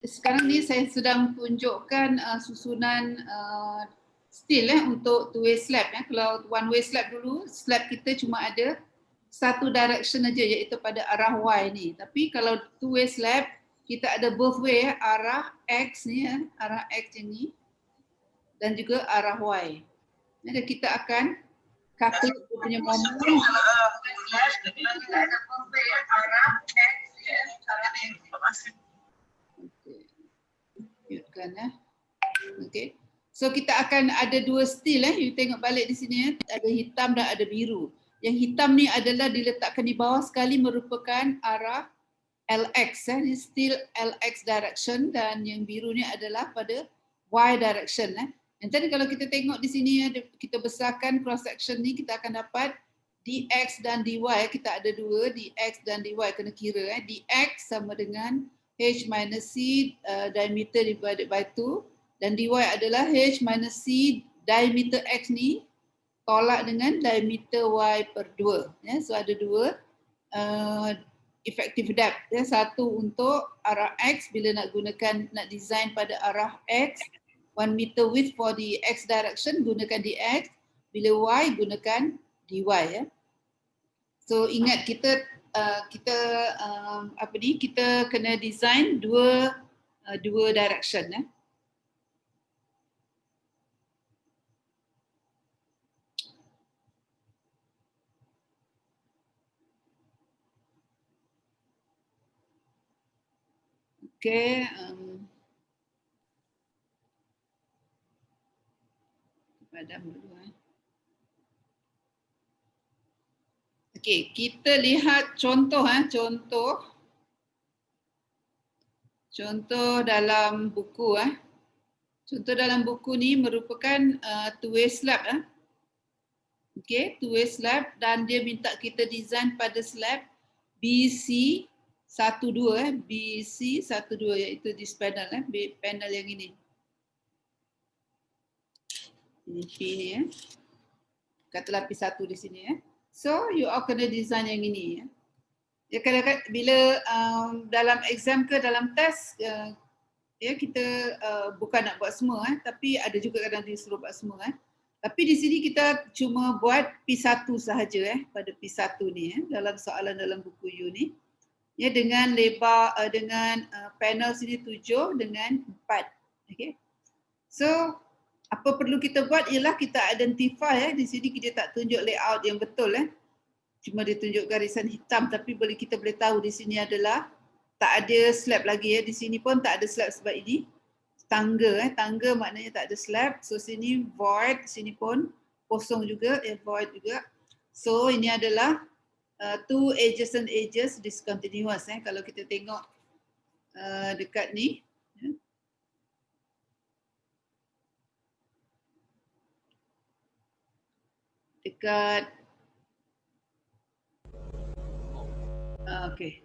sekarang ni saya sedang tunjukkan susunan still untuk two way slab. Kalau one way slab dulu, slab kita cuma ada satu direction aja, iaitu pada arah Y ni. Tapi kalau two way slab, kita ada both way, arah X ni, arah X ini dan juga arah Y. Jadi kita akan calculate dia punya moment. Okay. So kita akan ada dua stil you tengok balik di sini ada hitam dan ada biru. Yang hitam ni adalah diletakkan di bawah sekali merupakan arah LX ni stil LX direction, dan yang biru ni adalah pada Y direction Yang tadi kalau kita tengok di sini kita besarkan cross section ni, kita akan dapat dx dan dy. Kita ada dua, dx dan dy, kena kira dx sama dengan h minus c diameter divided by 2, dan dy adalah h minus c diameter x ni tolak dengan diameter y per 2. So ada dua effective depth. Satu untuk arah x bila nak design pada arah x, 1 meter width for the x direction gunakan dx, bila y gunakan dy So ingat kita kita kena design dua direction Okay, padam dulu Okay, kita lihat contoh contoh dalam buku Contoh dalam buku ni merupakan two way slab Okay, two way slab, dan dia minta kita design pada slab BC 12 BC 12, iaitu this panel panel yang ini. Ini P ni katalah P1 di sini So you all kena design yang ini Ya kadang-kadang bila dalam exam ke dalam test kita bukan nak buat semua tapi ada juga kadang disuruh buat semua Tapi di sini kita cuma buat P1 sahaja pada P1 ni dalam soalan dalam buku you ni. Dengan lebar dengan panel sini 7 dengan 4. Okay. So apa perlu kita buat ialah kita identify di sini kita tak tunjuk layout yang betul Cuma dia tunjuk garisan hitam, tapi kita boleh tahu di sini adalah tak ada slab lagi di sini pun tak ada slab sebab ini tangga tangga maknanya tak ada slab. So sini void, sini pun kosong juga, void juga. So ini adalah two adjacent edges discontinuous kalau kita tengok dekat ni dekat okay.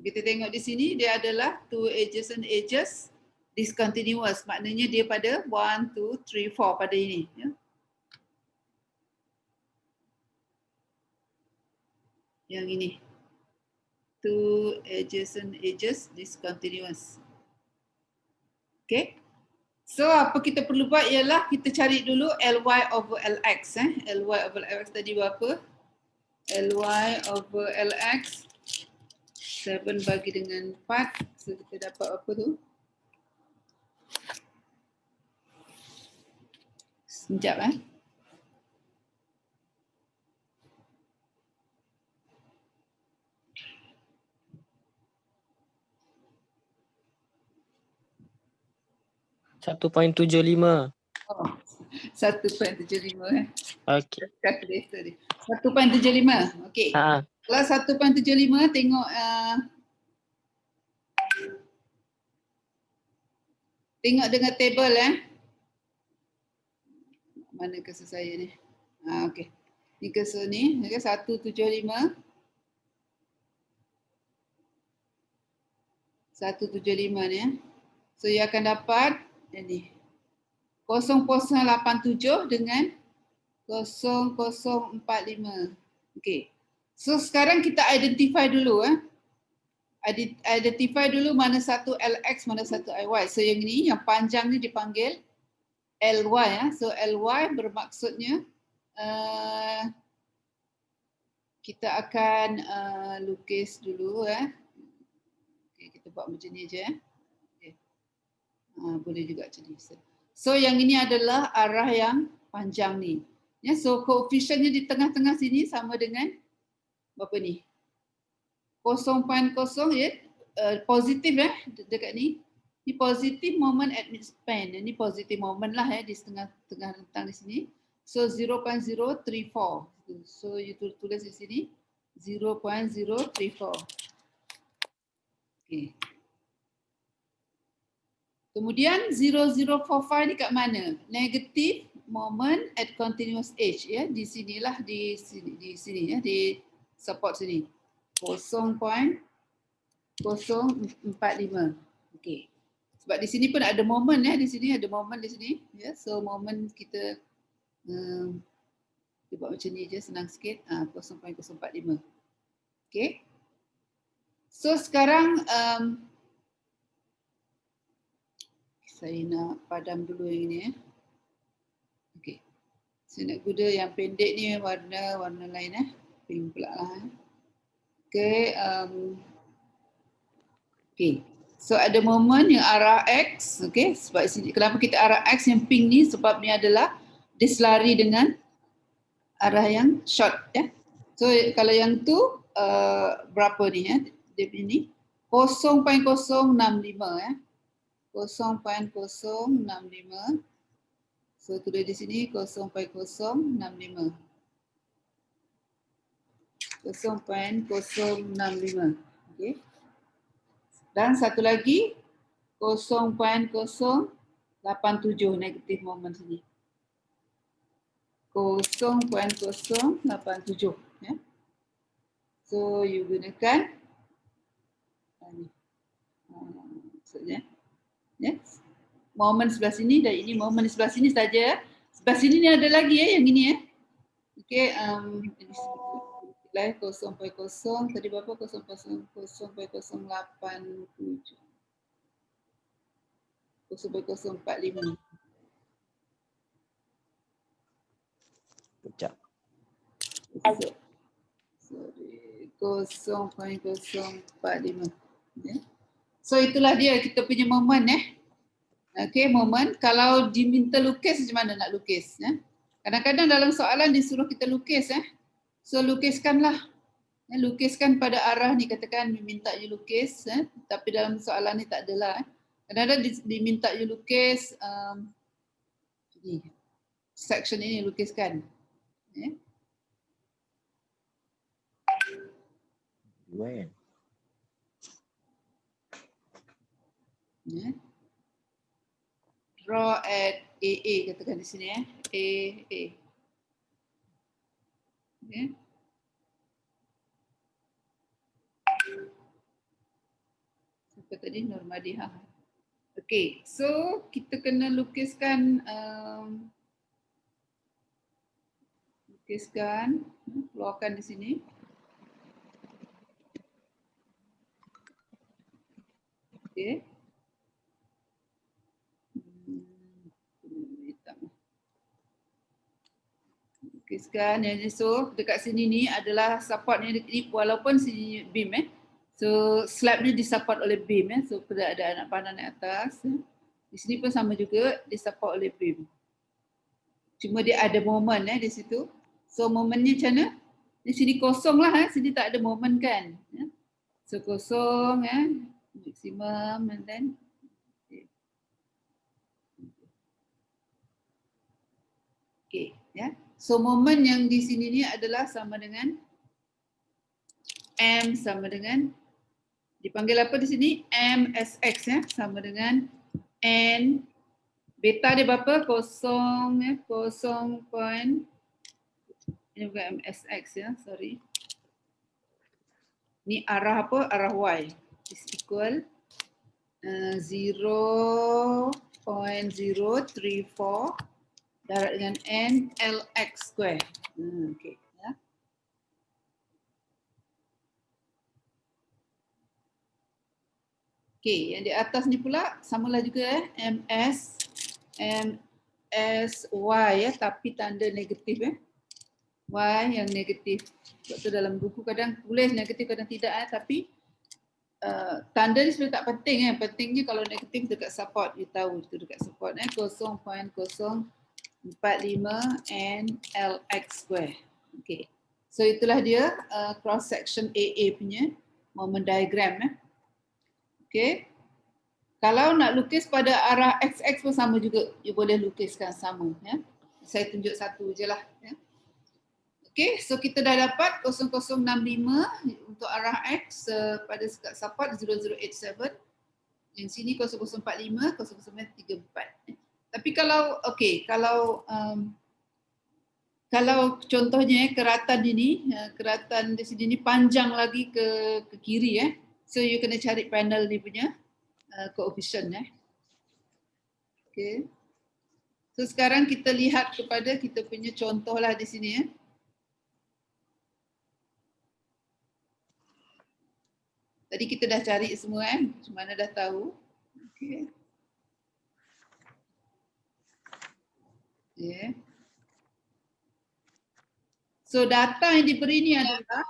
Kita tengok di sini dia adalah two adjacent edges discontinuous, maknanya dia pada 1, 2, 3, 4 pada ini Yang ini two adjacent edges discontinuous. Okay. So apa kita perlu buat ialah kita cari dulu Ly over Lx Ly over Lx tadi berapa? Ly over Lx 7 bagi dengan 4. So kita dapat apa tu? Sekejap 1.75. Oh, 1.75 Okey. Calculator dia. 1.75. Okey. Kalau 1.75 tengok tengok dengan table Mana cursor saya ni? Okey. Ni cursor ni, 175. 175 ni So you akan dapat ini 0087 dengan 0045. Okey. So sekarang kita identify dulu Identify dulu mana satu LX, mana satu IY. So yang ini, yang panjang ni dipanggil LY ya. So LY bermaksudnya kita akan lukis dulu ya. Okay, kita buat macam ni je. Okay. Boleh juga macam ni. So yang ini adalah arah yang panjang ni. Ya, so koefisiennya di tengah-tengah sini sama dengan berapa ni? 0.0 ya, positif ya dekat ni. Ini positif moment at midspan. Ini positif moment lah ya di tengah rentang di sini. So 0.034. So you tulis di sini 0.034. Okay. Kemudian 0045 ni kat mana? Negative moment at continuous edge ya. Di sinilah di sini ya, di support sini. 0.045. Okey. Sebab di sini pun ada moment ya, di sini ada moment di sini ya. So moment kita buat macam ni je, senang sikit. 0.045. Okey. So sekarang saya nak padam dulu yang ini ya. Okey. Saya nak guna yang pendek ni warna lain eh. Pink pula lah. Okey, okey. So ada moment yang arah X, okey. Sebab sini kenapa kita arah X yang pink ni, sebab ni adalah dia selari dengan arah yang short ya. So kalau yang tu berapa ni ya? Dia punya ni 0.065 ya. 0.065. So tulis di sini 0.065. 0.065. Okey. Dan satu lagi 0.087 negatif moment sini. 0.087 ya. So you gunakan ni. Maksudnya yes. Moment sebelah sini dan ini moment sebelah sini saja. Sebelah sini ni ada lagi ya yang ini ya. Okey, ini 0.0 tadi berapa? 0.087. 0.045. Sekejap. Sorry, 0.045. Ya. So itulah dia kita punya moment Okey, moment. Kalau diminta lukis macam mana nak lukis ya? Kadang-kadang dalam soalan disuruh kita lukis So lukiskanlah. Lukiskan pada arah ni, katakan diminta you lukis tapi dalam soalan ni tak adalah Kadang-kadang diminta you lukis section ini lukiskan. When? Draw at AA katakan di sini AA. Okay. Siapa tadi? Nurmadihah. Okay, so kita kena lukiskan keluarkan di sini. Okay. Lukiskan so dekat sini ni adalah support ni walaupun sini beam So slab ni disupport oleh beam So ada anak panah naik atas. Di sini pun sama juga disupport oleh beam. Cuma dia ada moment di situ. So momennya macam mana? Di sini kosong lah sini tak ada moment kan. So kosong maksimum and then okay So moment yang di sini ni adalah sama dengan M sama dengan dipanggil apa di sini? MSX sama dengan N beta dia berapa? 0. Ini bukan MSX sorry. Ni arah apa? Arah Y is equal 0.034 darab dengan N LX square. Okay. Okey, yang di atas ni pula samalah juga MS Y tapi tanda negatif Y yang negatif. Sebab tu dalam buku kadang tulis negatif kadang tidak tapi tanda ni sebenarnya tak penting pentingnya kalau negatif dekat support, you tahu itu dekat support 0.045 NLX square. Okey. So itulah dia cross section AA punya moment diagram Okey. Kalau nak lukis pada arah XX pun sama juga, you boleh lukiskan sama Saya tunjuk satu je lah Okey, so kita dah dapat 0065 untuk arah X pada sekat support 0087. Yang sini 0045, 0934. Tapi kalau kalau contohnya keratan ini, keratan di sini ni panjang lagi ke kiri So you kena cari panel ni punya coefficient Okey. So sekarang kita lihat kepada kita punya contoh lah di sini Tadi kita dah cari semua macam mana dah tahu. Okey. Okay. So data yang diberi ni adalah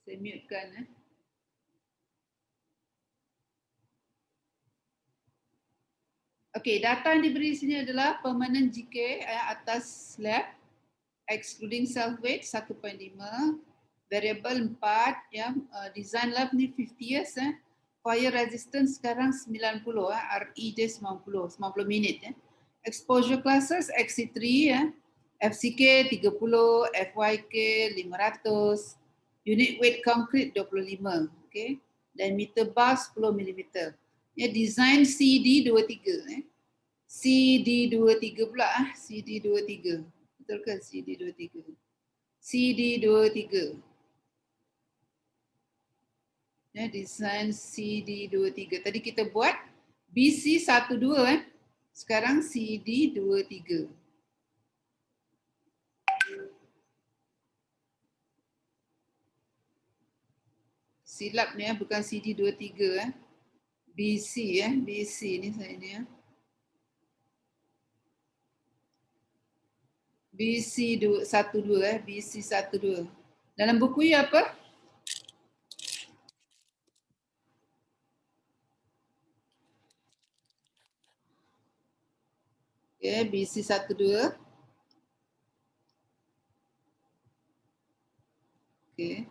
saya mute-kan Okey, data yang diberi di sini adalah permanent GK atas slab excluding self weight 1.5, variable 4 design lab ni 50 years fire resistance sekarang 90 RE dia 90 minit exposure classes XC3 FCK 30, FYK 500, unit weight concrete 25 okey dan meter bar 10 mm. Design CD23 CD23 pula CD23 betul ke CD23 CD23 design CD23 tadi kita buat BC12 sekarang CD23 silap ni bukan CD23 BC BC ni saya ni BC12 BC12 dalam buku ya apa BC12 okey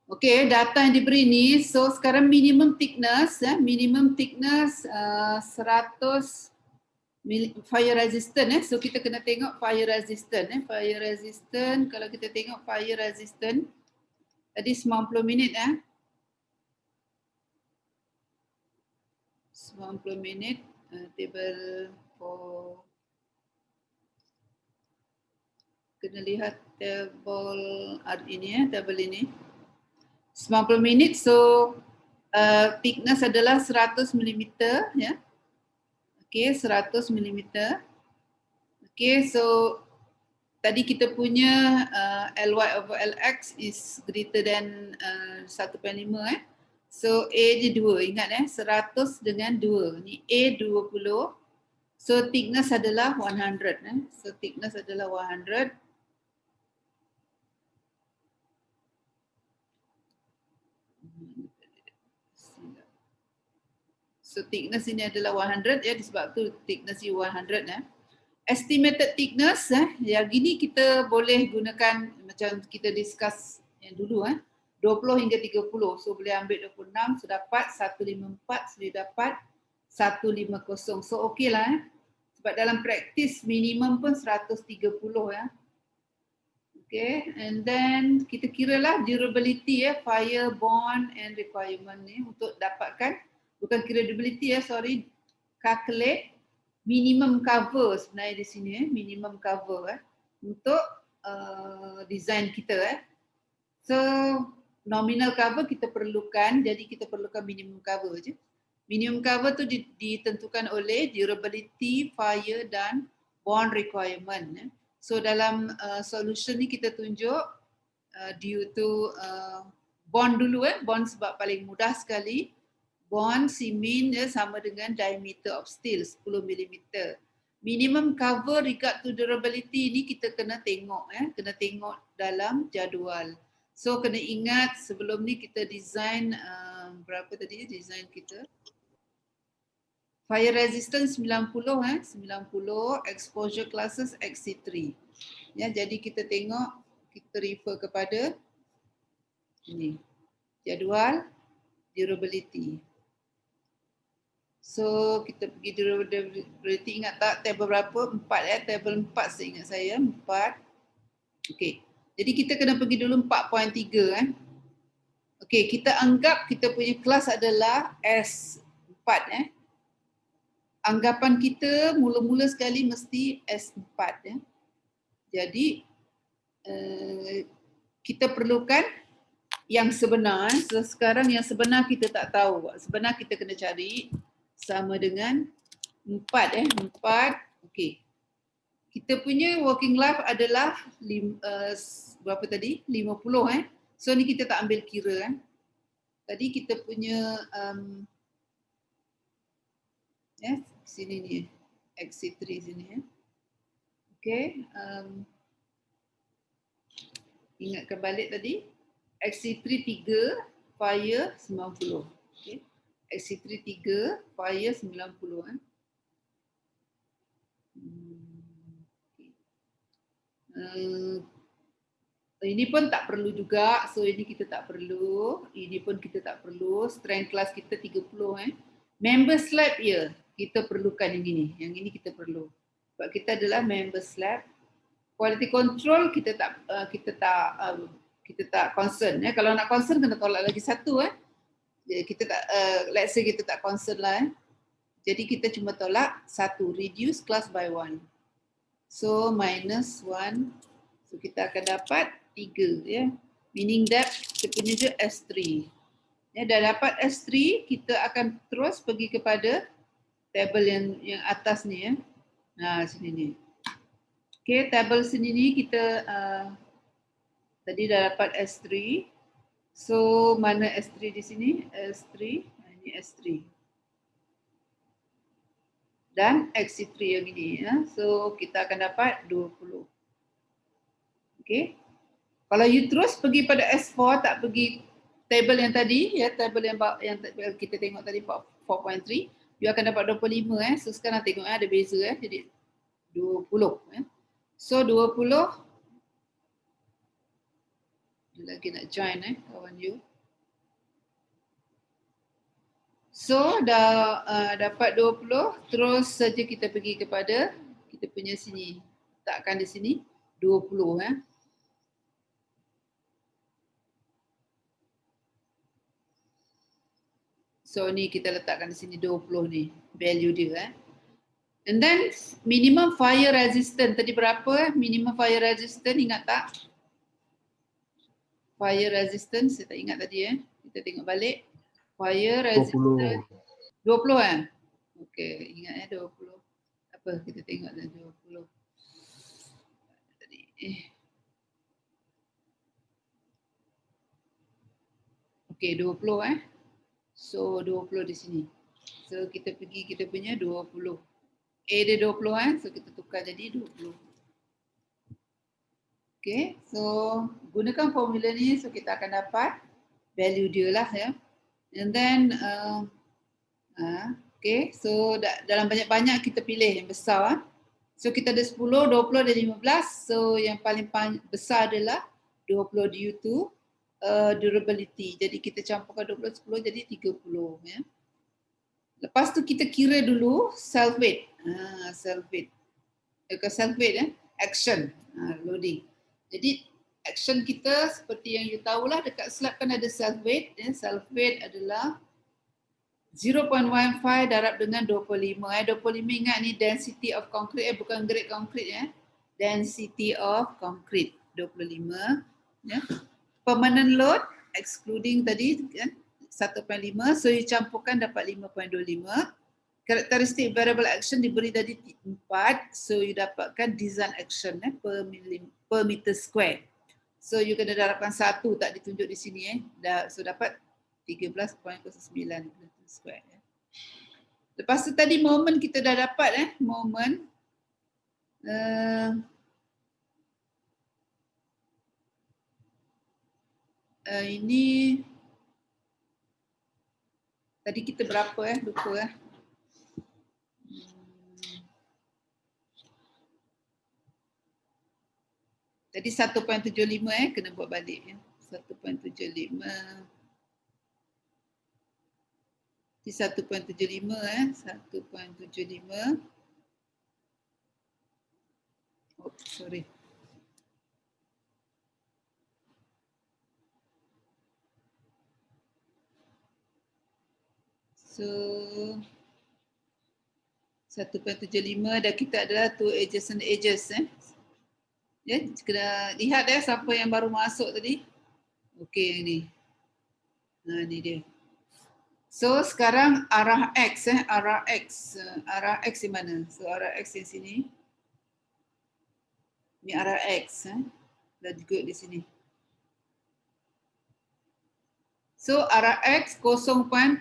Okey, data yang diberi ni, so sekarang minimum thickness 100 fire resistant so kita kena tengok fire resistant fire resistant kalau kita tengok fire resistant tadi 90 minit 90 minit table for kena lihat table ini table ini 90 minit so thickness adalah 100 mm okey 100 mm okey so tadi kita punya Ly over Lx is greater than 1.5 so A je 2 ingat 100 dengan 2 ni A 20 so thickness adalah 100 so thickness adalah 100 so thickness ini adalah 100 disebab tu thickness ni 100 estimated thickness yang gini kita boleh gunakan macam kita discuss yang dulu 20 hingga 30 so boleh ambil 26 so dapat 154 so dapat 150 so okey lah sebab dalam praktis minimum pun 130 Okay, and then kita kira lah durability fire, bond and requirement ni untuk dapatkan, bukan kira durability sorry, calculate minimum cover sebenarnya di sini minimum cover untuk design kita So nominal cover kita perlukan, jadi kita perlukan minimum cover je. Minimum cover tu ditentukan oleh durability, fire dan bond requirement. So dalam solution ni kita tunjuk due to bond dulu bond sebab paling mudah sekali. Bond simin sama dengan diameter of steel 10 mm. Minimum cover regard to durability ni kita kena tengok kena tengok dalam jadual. So kena ingat sebelum ni kita design berapa tadi design kita? Fire resistance 90 90, exposure classes XC3. Ya, jadi kita tengok, kita refer kepada ini. Jadual durability. So kita pergi durability, ingat tak table berapa? 4 table 4 seingat saya, 4. Okey. Jadi kita kena pergi dulu 4.3 Okey, kita anggap kita punya kelas adalah S4 Anggapan kita mula-mula sekali mesti S4 Jadi kita perlukan yang sebenar. So, sekarang yang sebenar kita tak tahu. Sebenar kita kena cari sama dengan 4 4. Okey. Kita punya working life adalah berapa tadi? 50 So ni kita tak ambil kira Tadi kita punya sini ni XC3 sini Okey, ingatkan balik tadi XC3 3, fire 90. Okey. XC3 3, fire 90 Ini pun tak perlu juga. So ini kita tak perlu. Ini pun kita tak perlu. Strength class kita 30 Member slab kita perlukan yang ini. Yang ini kita perlu. Sebab kita adalah member slab. Quality control kita tak concern Kalau nak concern kena tolak lagi satu Kita tak let's say kita tak concern lah Jadi kita cuma tolak satu, reduce class by 1. So minus 1. So kita akan dapat 3 Meaning that kita punya je S3. Dah dapat S3, kita akan terus pergi kepada table yang atas ni sini ni. Okey, table sini ni kita tadi dah dapat S3. So mana S3 di sini? S3, ini S3. Dan XC3 yang ini So kita akan dapat 20. Okey. Kalau you terus pergi pada S4 tak pergi table yang tadi table yang kita tengok tadi 4.3, you akan dapat 25 So sekarang tengok ada beza jadi 20 So 20 dia lagi nak join kawan you. So dah dapat 20, terus saja kita pergi kepada kita punya sini. Letakkan di sini 20 So ni kita letakkan di sini 20 ni value dia And then minimum fire resistant tadi berapa minimum fire resistant ingat tak? Fire resistance saya tak ingat tadi Kita tengok balik. Fire resistant 20 Okey, ingat 20. Apa kita tengok dah 20. Tadi Okey, 20 So 20 di sini. So kita pergi kita punya 20. Dia 20 so kita tukar jadi 20. Okay, so gunakan formula ni so kita akan dapat value dia lah And then okay, so dalam banyak-banyak kita pilih yang besar So kita ada 10, 20 dan 15. So yang paling besar adalah 20 due to durability. Jadi kita campurkan 20, 10 jadi 30 Lepas tu kita kira dulu self weight. Self weight. Self weight action loading. Jadi action kita seperti yang you tahulah dekat slide kan ada self weight. Self weight adalah 0.15 darab dengan 25. 25 ingat ni density of concrete, bukan grade concrete ya. Density of concrete 25 ya. Permanent load excluding tadi kan 1.5, so you campurkan dapat 5.25. Karakteristik variable action diberi tadi 4, so you dapatkan design action per meter square. So you kena darabkan 1, tak ditunjuk di sini so dapat 13.09 meter square. Lepas tu tadi moment kita dah dapat moment ini tadi kita berapa lupa Tadi 1.75 kena buat balik 1.75 di 1.75 1.75 oh sorry so 1.75 dan kita adalah two adjacent edges ya, kena lihat siapa yang baru masuk tadi. Okey ni. Ni dia. So sekarang arah X arah X di mana? So arah X di sini. Ni arah X dah juga di sini. So arah X 0.087.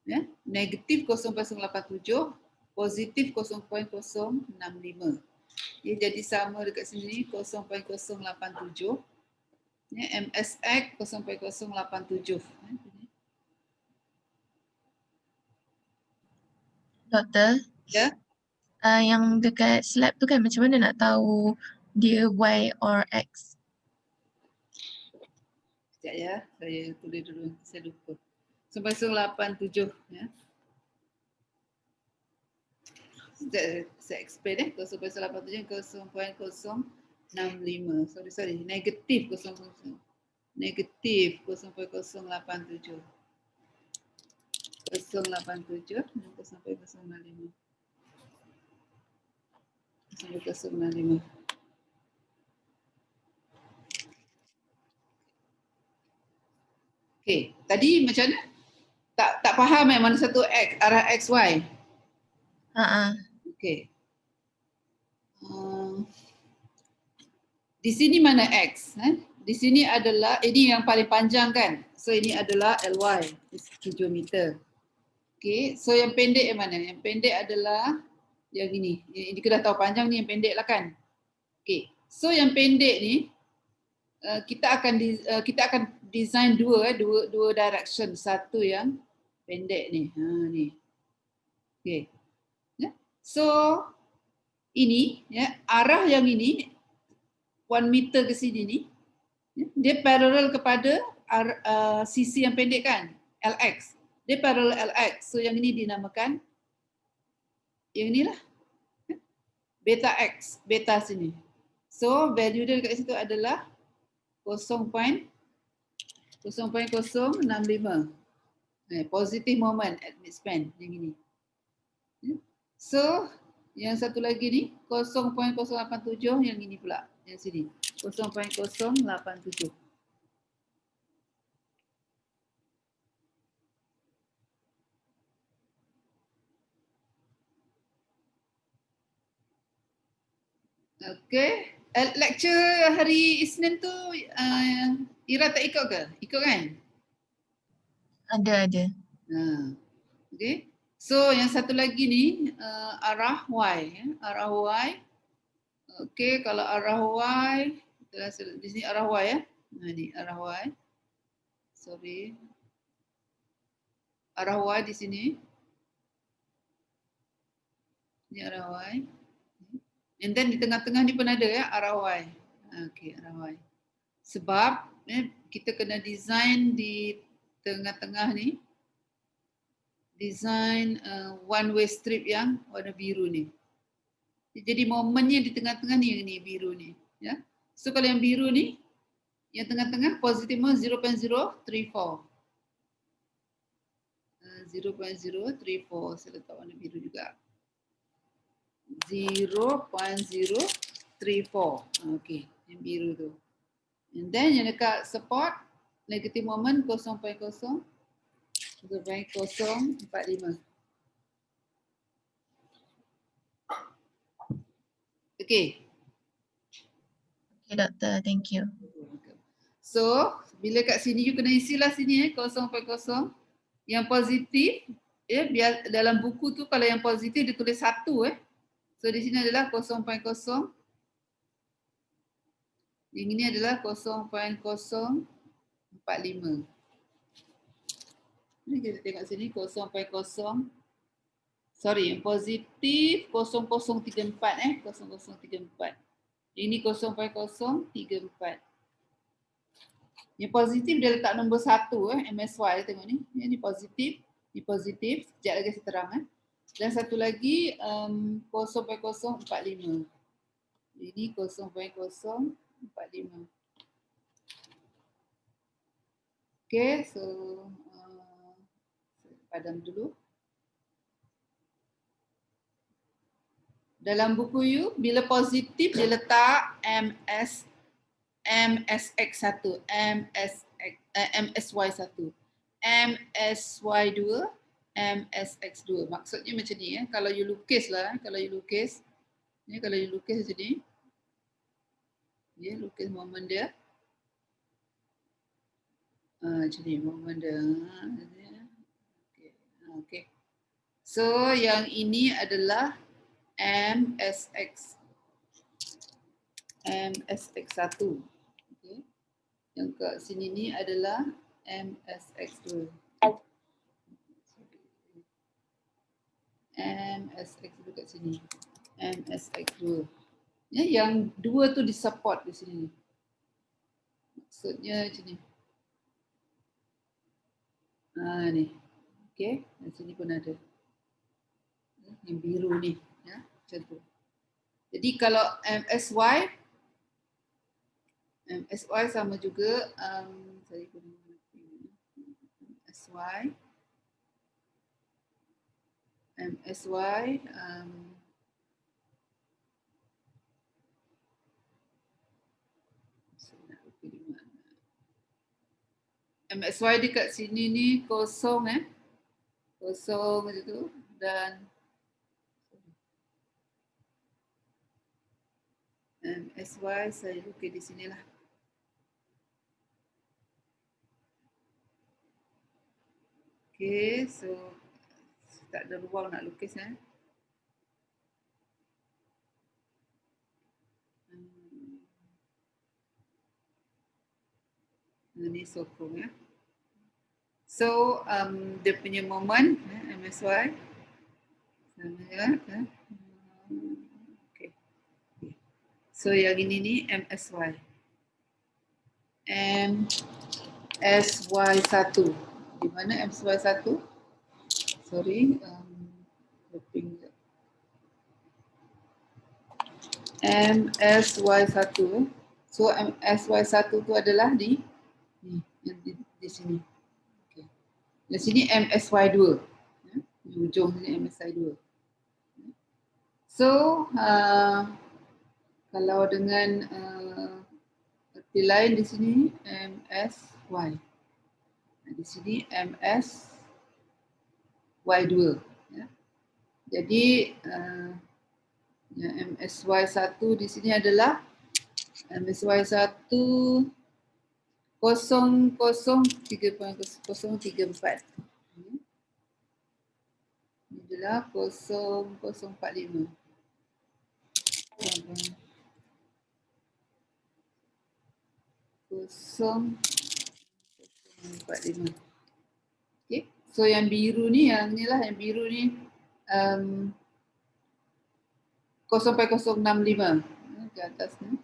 Ya, negatif 0.087, positif 0.065. Ya, jadi sama dekat sini 0.087. Ya, MSX 0.087. Doktor, ya. Yang dekat slide tu kan macam mana nak tahu dia Y or X? Sekejap ya, saya tulis dulu, saya lupa. 0.087 ya. Saya explain 0.087 0.065. Sorry, negatif 0.087. Negatif 0.087. 0.087 dan 0.065. 0.065. Okey, tadi macam mana? Tak faham mana satu X, arah XY. Okey. Di sini mana X? Di sini adalah, ini yang paling panjang kan? So ini adalah LY, 7 meter. Okey, so yang pendek yang mana? Yang pendek adalah yang ini. Ini kita dah tahu panjang ni yang pendek lah kan? Okey, so yang pendek ni, kita akan design dua direction. Satu yang pendek ni. Ni. Okey. So ini arah yang ini 1 meter ke sini ni dia parallel kepada sisi yang pendek kan, LX. Dia parallel LX. So yang ini dinamakan yang inilah beta X, beta sini. So value dia dekat situ adalah 0.065. Positive moment at midspan yang ini. So yang satu lagi ni 0.087 yang ini pula, yang sini 0.087. Okey, lecture hari Isnin tu Ira tak ikut ke? Ikut kan? Ada. Okey. So yang satu lagi ni arah Y, arah Y. Okey, kalau arah Y, di sini arah Y ni arah Y. Sorry. Arah Y di sini. Ini arah Y. And then di tengah-tengah ni pun ada arah Y. Okey, arah Y. Sebab kita kena design di tengah-tengah ni. Design one way strip yang warna biru ni. Jadi momennya di tengah-tengah ni yang ni biru ni, ya. So kalau yang biru ni, yang tengah-tengah positifnya 0.034. 0.034, saya letak warna biru juga. 0.034. Okey, yang biru tu. And then yang dekat support, negative moment 0.045. Okey. Okay, doktor. Thank you. So, bila kat sini you kena isilah sini 0.0. Yang positif, biar dalam buku tu kalau yang positif dia tulis 1 So di sini adalah 0.0. Yang ini adalah 0.045. Ini kita tengok sini 0.0. Sorry, yang positif 0034 0034. Ini 0.034. Yang positif dia letak nombor 1 MSY tengok ni. Ini positif, ini positif. Sekejap lagi saya terang Dan satu lagi 0.045. Ini 0.045. Okay, so padam dulu. Dalam buku you, bila positif dia letak MSX1, MSY1, MSY2, MSX2. Maksudnya macam ni kalau you lukis lah, kalau you lukis macam ni. Lukis momen dia. Macam ni momen dia. Okay. So yang ini adalah MSX1. Okay. Yang kat sini ni adalah MSX2. MSX2 kat sini. MSX2. Yang dua tu disupport di sini. Maksudnya macam ni. Ni. Okay. Di sini pun ada. Yang biru ni. Macam tu. Jadi kalau MSY sama juga saya guna MSY MSY dekat sini ni kosong kosong macam tu dan MSY saya lukis di sinilah. Okay, so tak ada ruang nak lukis Ini sokong So dia punya moment MSY sama okay. So yang ini ni MSY MSY1. Di mana MSY1? Sorry, MSY1. So MSY1 tu adalah di sini. Okay. Di sini MSY2. Di ujung sini MSY2. So kalau dengan arti lain di sini MSY. Di sini MSY2. Jadi MSY1 di sini adalah MSY1 0.034. Ini adalah 0045. 0.045. Okay. So yang biru ni, yang biru ni 0.065 ke atas ni.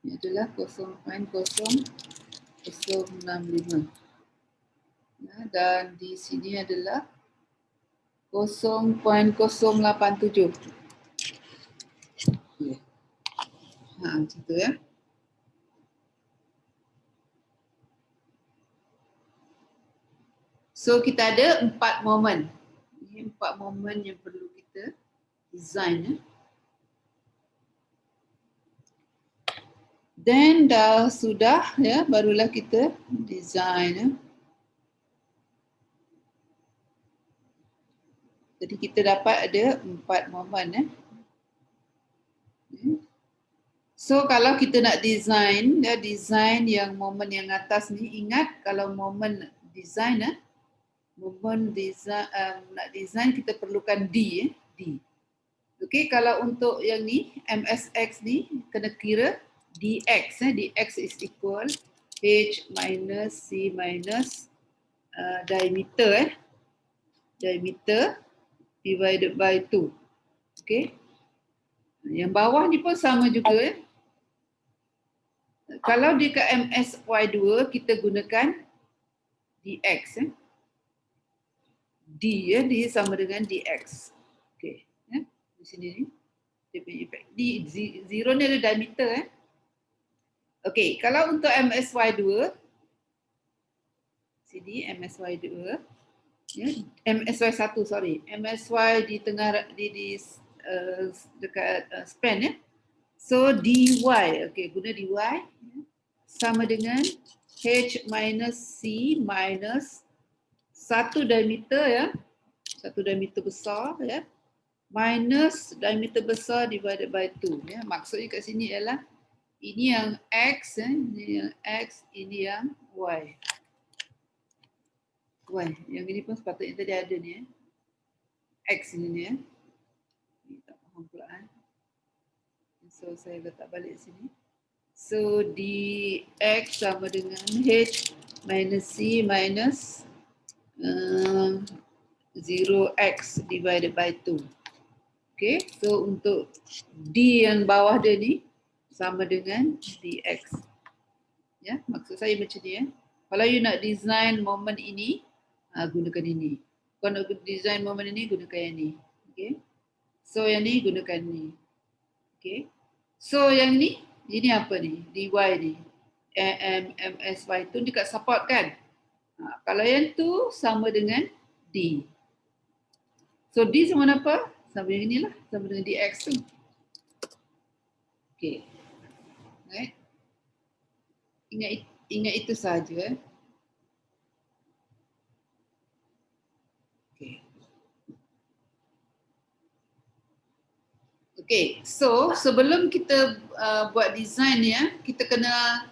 Ini adalah 0.065. Dan di sini adalah 0.087. Macam tu ya. So kita ada 4 momen. Ini 4 momen yang perlu kita design ya. Then dah sudah ya, barulah kita design ya. Jadi kita dapat ada 4 momen ya. So kalau kita nak design ya, design yang momen yang atas ni, ingat kalau momen design ya, momen design nak design kita perlukan D ya, D. Okey, kalau untuk yang ni MSX ni kena kira dx ya, dx is equal h minus c minus diameter diameter divided by 2. Okey. Yang bawah ni pun sama juga ya. Kalau dekat MSY2 kita gunakan dx ya. D ya, D sama dengan dx. Okey, ya. Di sini ni dia punya efek. D zero ni ada diameter ya. Okey, kalau untuk MSY2 sini MSY2 ya, MSY1 sorry. MSY di tengah di dekat span ya. So dy, okey, guna dy sama dengan h minus c minus 1 diameter ya. 1 diameter besar ya. Minus diameter besar divided by 2 ya. Maksudnya kat sini ialah ini yang x ya, ini yang x, ini yang y. Y, yang ini pun sepatutnya tadi ada ni ya. X ini ni ya. Ini tak faham pula kan. So saya letak balik sini. So dx sama dengan h minus c minus 0x divided by 2. Okay, so untuk d yang bawah dia ni sama dengan dx. Ya, maksud saya macam ni ya. Kalau you nak design momen ini, gunakan ini. Kalau nak design momen ini, gunakan yang ni. Okay. So yang ni gunakan ni. Okay. So yang ni, ini apa ni? dy ni. MSY tu dekat support kan? Kalau yang tu sama dengan D. So D sama dengan apa? Sama dengan inilah, sama dengan dx tu. Okay. Right. Ingat itu saja. Okay. Okay, so sebelum kita buat design ya, kita kena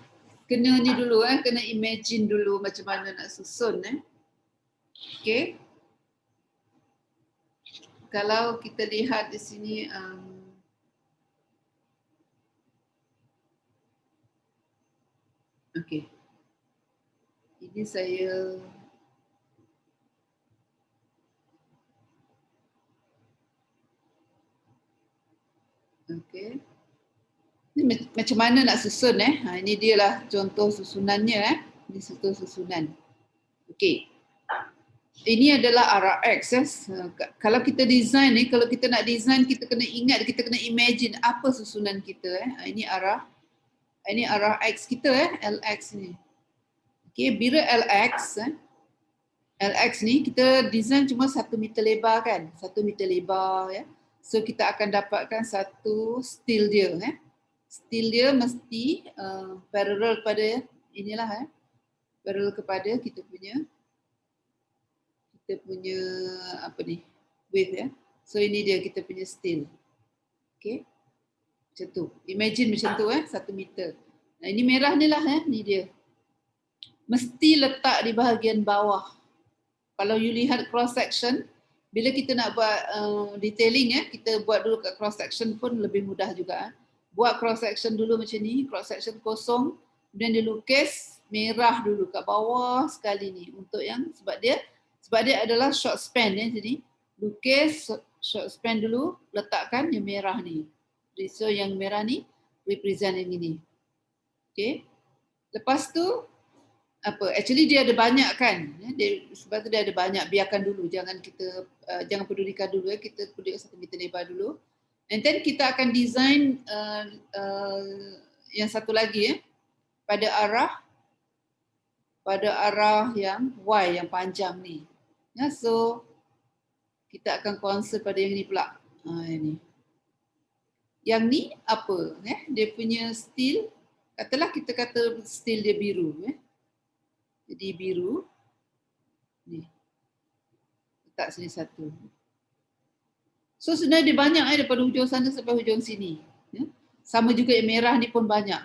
ni dulu kena imagine dulu macam mana nak susun Okay. Kalau kita lihat di sini okay. Ini saya okay. Ini macam mana nak susun ini dia lah contoh susunannya Ini contoh susunan. Okey. Ini adalah arah X Kalau kita design kalau kita nak design kita kena ingat, kita kena imagine apa susunan kita Ini arah X kita LX ni. Okey, bila LX ni kita design cuma 1 meter lebar kan? 1 meter lebar So kita akan dapatkan satu steel dia Steel dia mesti parallel pada inilah parallel kepada kita punya apa ni? Wave So ini dia kita punya steel. Okey. Macam tu. Imagine macam tu 1 meter. Nah, ini merah ni lah ni dia. Mesti letak di bahagian bawah. Kalau you lihat cross section, bila kita nak buat detailing kita buat dulu kat cross section pun lebih mudah juga. Buat cross section dulu macam ni, cross section kosong, kemudian dia lukis merah dulu kat bawah sekali ni untuk yang sebab dia adalah short span jadi lukis short span dulu, letakkan yang merah ni. So yang merah ni represent yang ini. Okay. Lepas tu apa? Actually dia ada banyak kan. Sebab tu dia ada banyak. Biarkan dulu. Jangan pedulikan dulu kita pedulikan 1 meter lebar dulu. And then kita akan design yang satu lagi pada arah yang Y yang panjang ni. Ya, so kita akan concern pada yang ni pula. Ini. Yang ni apa? Dia punya steel, katalah kita kata steel dia biru. Jadi biru. Ni. Letak sini satu. So sebenarnya dia banyak daripada hujung sana sampai hujung sini. Sama juga yang merah ni pun banyak.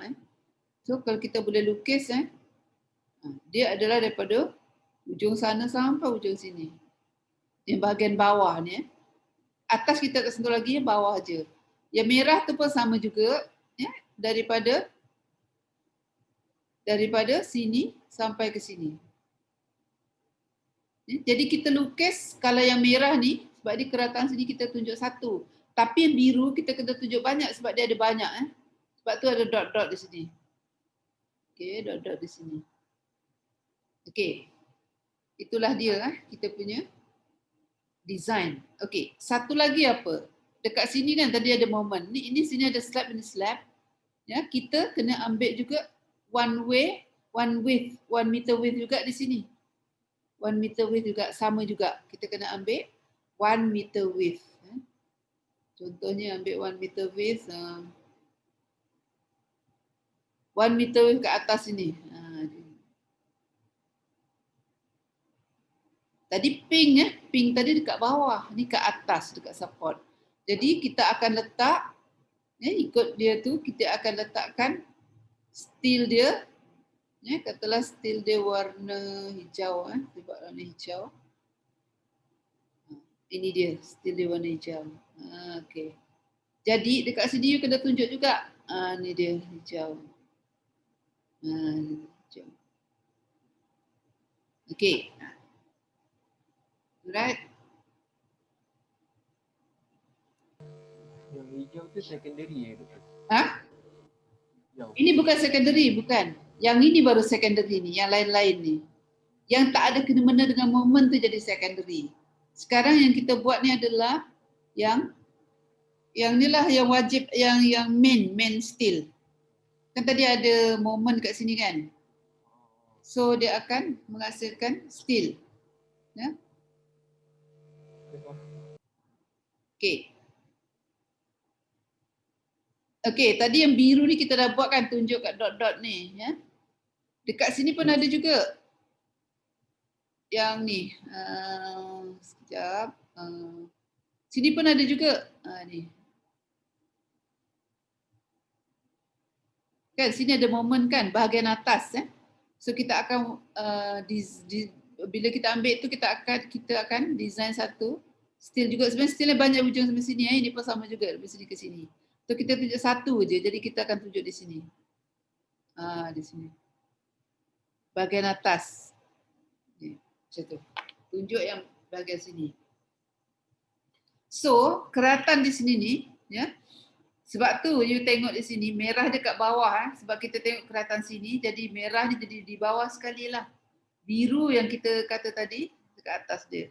So kalau kita boleh lukis, dia adalah daripada hujung sana sampai hujung sini. Yang bahagian bawah ni. Atas kita tak sentuh lagi, bawah je. Yang merah tu pun sama juga. Daripada sini sampai ke sini. Jadi kita lukis, kalau yang merah ni, sebab di keratan sini kita tunjuk satu. Tapi yang biru kita kena tunjuk banyak sebab dia ada banyak. Sebab tu ada dot-dot di sini. Okey, dot-dot di sini. Okey. Itulah dia kita punya design. Okey, satu lagi apa? Dekat sini kan tadi ada moment. Ini sini ada slab, ini slab. Ya, kita kena ambil juga one meter width juga di sini. 1 meter width juga sama juga. Kita kena ambil 1 meter width. Contohnya ambil 1 meter width. 1 meter width ke atas sini. Tadi pink pink tadi dekat bawah. Ni ke atas dekat support. Jadi kita akan letak, ikut dia tu kita akan letakkan steel dia. Katalah steel dia warna hijau, sebab warna hijau. Ini dia, steel dia warna hijau. Okey. Jadi dekat sini you kena tunjuk juga. Ni dia hijau. Hijau. Okey. Alright. Yang hijau tu secondary betul? Ini bukan secondary, bukan. Yang ini baru secondary ni, yang lain-lain ni. Yang tak ada kena-mena dengan moment tu jadi secondary. Sekarang yang kita buat ni adalah yang inilah yang wajib, yang main steel. Kan tadi ada moment kat sini kan. So dia akan menghasilkan steel. Ya. Okey. Okey, tadi yang biru ni kita dah buat kan, tunjuk kat dot-dot ni, ya. Dekat sini pun ada juga. Yang ni. Sekejap. Sini pun ada juga. Ni. Kan sini ada moment kan, bahagian atas. So kita akan, bila kita ambil tu kita akan design satu. Steel juga, sebenarnya steel banyak hujung sampai sini. Ini pun sama juga, dari sini ke sini. So kita tunjuk satu je, jadi kita akan tunjuk di sini. Di sini. Bahagian atas. Macam tu. Tunjuk yang bahagian sini. So, keratan di sini ni, ya. Sebab tu you tengok di sini merah dekat bawah sebab kita tengok keratan sini, jadi merah ni jadi di bawah sekali lah. Biru yang kita kata tadi dekat atas dia.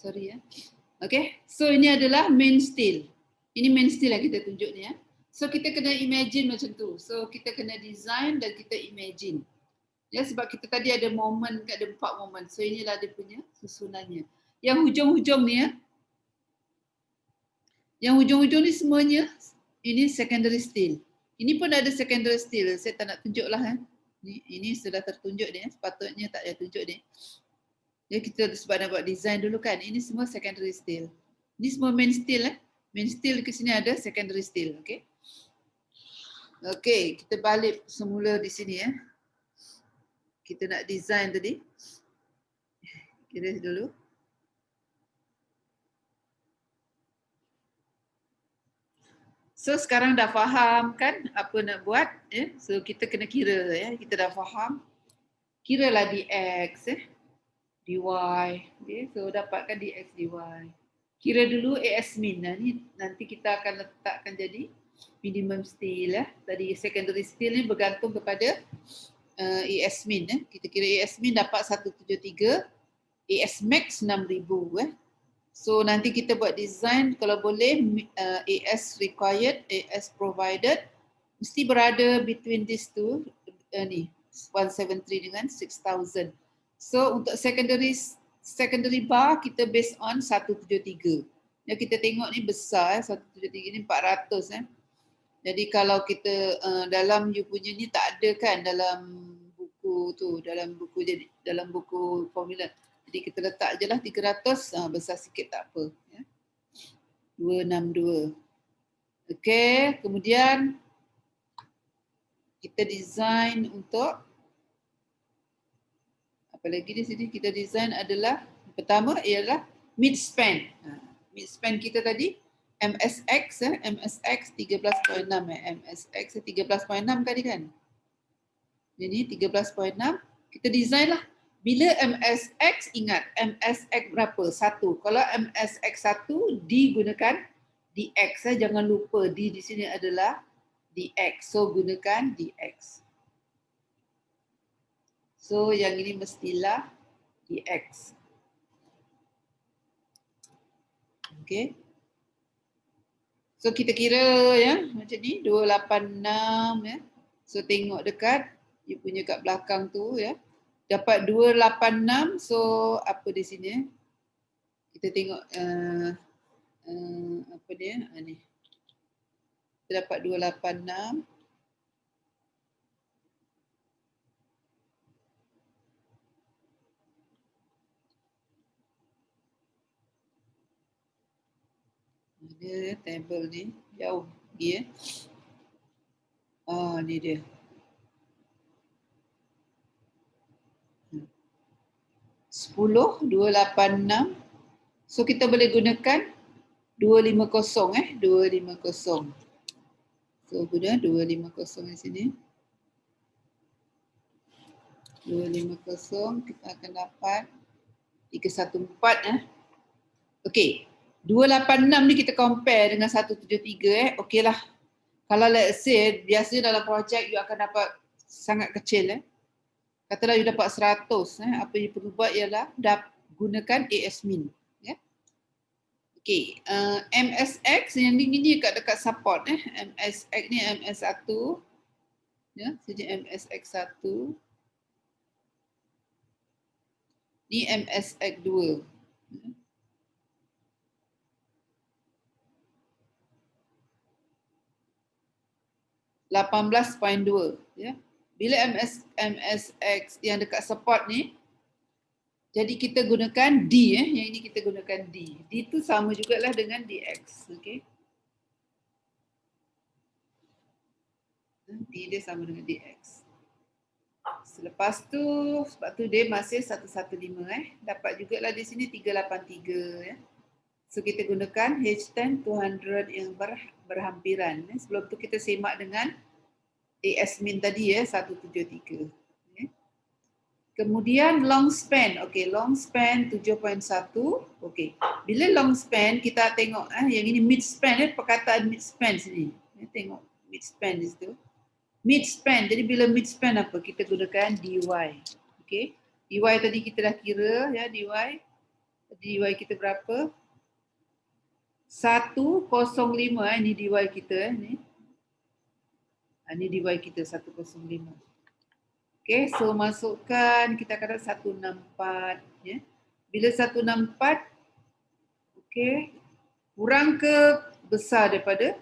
Sorry ya. Okay, so ini adalah main steel. Ini main steel yang kita tunjuk ni ya. So kita kena imagine macam tu. So kita kena design dan kita imagine. Ya, sebab kita tadi ada moment, ada 4 moment. So inilah dia punya susunannya. Yang hujung-hujung ni ya. Yang hujung-hujung ni semuanya ini secondary steel. Ini pun ada secondary steel. Saya tak nak tunjuk lah. Ini sudah tertunjuk ni. Sepatutnya tak ada tunjuk ni. Ya, kita sebab nak buat design dulu kan. Ini semua secondary steel. Ini semua main steel. Main steel ke sini ada secondary steel. Okay. Okay, kita balik semula di sini ya. Kita nak design tadi. Kira dulu. So sekarang dah faham kan apa nak buat ya. So kita kena kira ya. Kita dah faham. Kiralah dx dy. Okay. So dapatkan dx dy. Kira dulu as min. Ni nanti kita akan letakkan jadi minimum steel ya. Tadi secondary steel ni bergantung kepada AS min. Kita kira AS min dapat 173, AS max 6,000. So nanti kita buat design kalau boleh AS required, AS provided mesti berada between these two, ni 173 dengan 6,000. So untuk secondary bar kita based on 173. Ya, kita tengok ni besar 173 ni 400. Jadi kalau kita dalam you punya ni tak ada kan dalam buku tu, dalam buku formula. Jadi kita letak je lah 300, besar sikit tak apa. Ya. 262. Okey, kemudian kita design untuk apa lagi di sini kita design adalah pertama ialah mid span. Mid span kita tadi MSX MSX 13.6 MSX 13.6 tadi kan. Jadi 13.6 kita design lah. Bila MSX ingat MSX berapa? 1. Kalau MSX 1 digunakan DX, jangan lupa D di sini adalah DX. So gunakan DX. So yang ini mestilah DX. Okay. So kita kira ya macam ni 286 ya. So tengok dekat you punya kat belakang tu ya. Dapat 286. So apa di sini? Kita tengok apa dia? Ni. Kita dapat 286. Dia table ni jauh dia. Ni dia. 10, 286. So kita boleh gunakan 250 250. So guna 250 di sini. 250 kita akan dapat 314 Okey. 286 ni kita compare dengan 173 Okey lah. Kalau let's say biasanya dalam projek you akan dapat sangat kecil Katalah you dapat 100 apa you perlu buat ialah gunakan AS min ya. Okey, MSX yang ni dekat support MSX ni MS1 ya, saja MSX1 ni MSX2 ya. $18.2 ya. Bila MSX yang dekat support ni, jadi kita gunakan D yang ini kita gunakan D. D tu sama jugalah dengan DX, okey. D dia sama dengan DX. Selepas tu sebab tu dia masih 115 dapat jugalah di sini 383 ya. So kita gunakan H10 200 yang berhampiran. Sebelum tu kita semak dengan AS min tadi 173. Kemudian long span. Okey, long span 7.1. Okey. Bila long span kita tengok yang ini mid span perkataan mid span sini. Tengok mid span di situ. Mid span. Jadi bila mid span apa? Kita gunakan dy. Okey. Dy tadi kita dah kira ya dy. Dy kita berapa? 105 ini dy kita ni. Ini dy kita 105. Okey, so masukkan kita kata 164 ya. Bila 164 okey, kurang ke besar daripada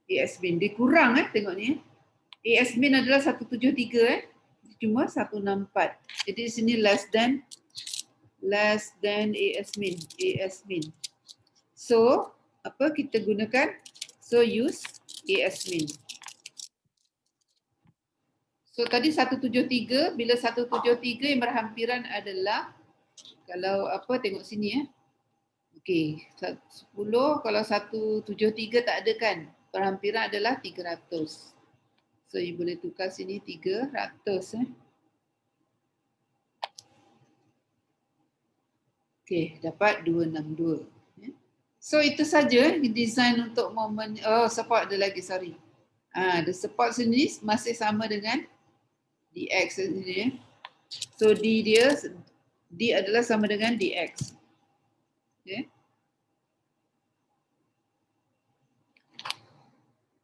AS min? Dia kurang tengok ni. AS min adalah 173 cuma 164. Jadi di sini less than AS min, AS min. So, apa kita gunakan? So use AS min. So tadi 173, bila 173 yang berhampiran adalah kalau apa tengok sini Okey, 10 kalau 173 tak ada kan. Berhampiran adalah 300. So you boleh tukar sini 300 Okey, dapat 262. So itu saja design untuk moment support ada lagi sorry. The support sini masih sama dengan dx sini. So d adalah sama dengan dx. Okay.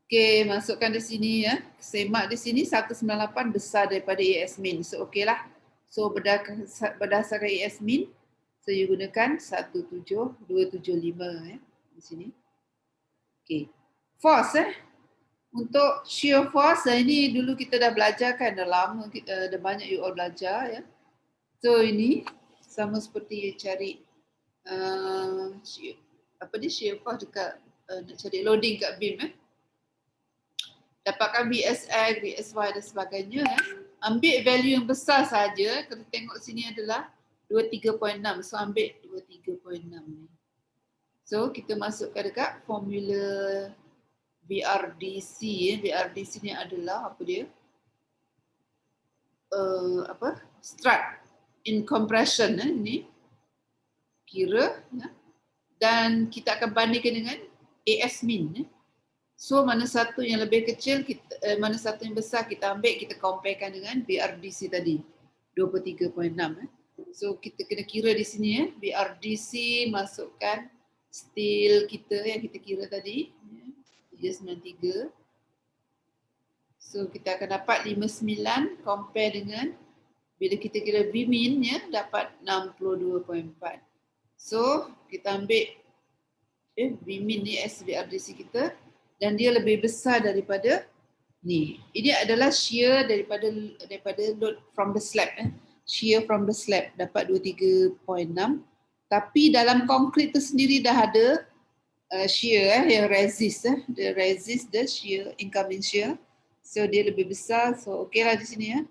Okay, masukkan di sini ya. Semak di sini 198 besar daripada AS min. So okeylah. So berdasarkan AS min, so you gunakan 17275 ya di sini. Okay. Force untuk shear force ini dulu kita dah belajar kan, dah lama kita dah banyak you all belajar ya. So ini sama seperti cari shear force dekat nak cari loading kat beam dapatkan VSX, VSY dan sebagainya Ambil value yang besar saja, kita tengok sini adalah 23.6. So ambil 23.6 ni. So kita masukkan dekat formula VRDC VRDC ni adalah apa dia? Strut in compression ni. Kira dan kita akan bandingkan dengan AS min. So mana satu yang lebih kecil, mana satu yang besar kita ambil, kita comparekan dengan BRDC tadi 23.6. So kita kena kira di sini BRDC masukkan steel kita yang kita kira tadi 393. So kita akan dapat 59 compare dengan bila kita kira V min dapat 62.4. So kita ambil V min ni as BRDC kita. Dan dia lebih besar daripada ni. Ini adalah shear daripada load from the slab. Shear from the slab dapat 23.6. Tapi dalam konkrit tu sendiri dah ada shear yang resist. Dia resist the shear, incoming shear. So dia lebih besar. So okeylah di sini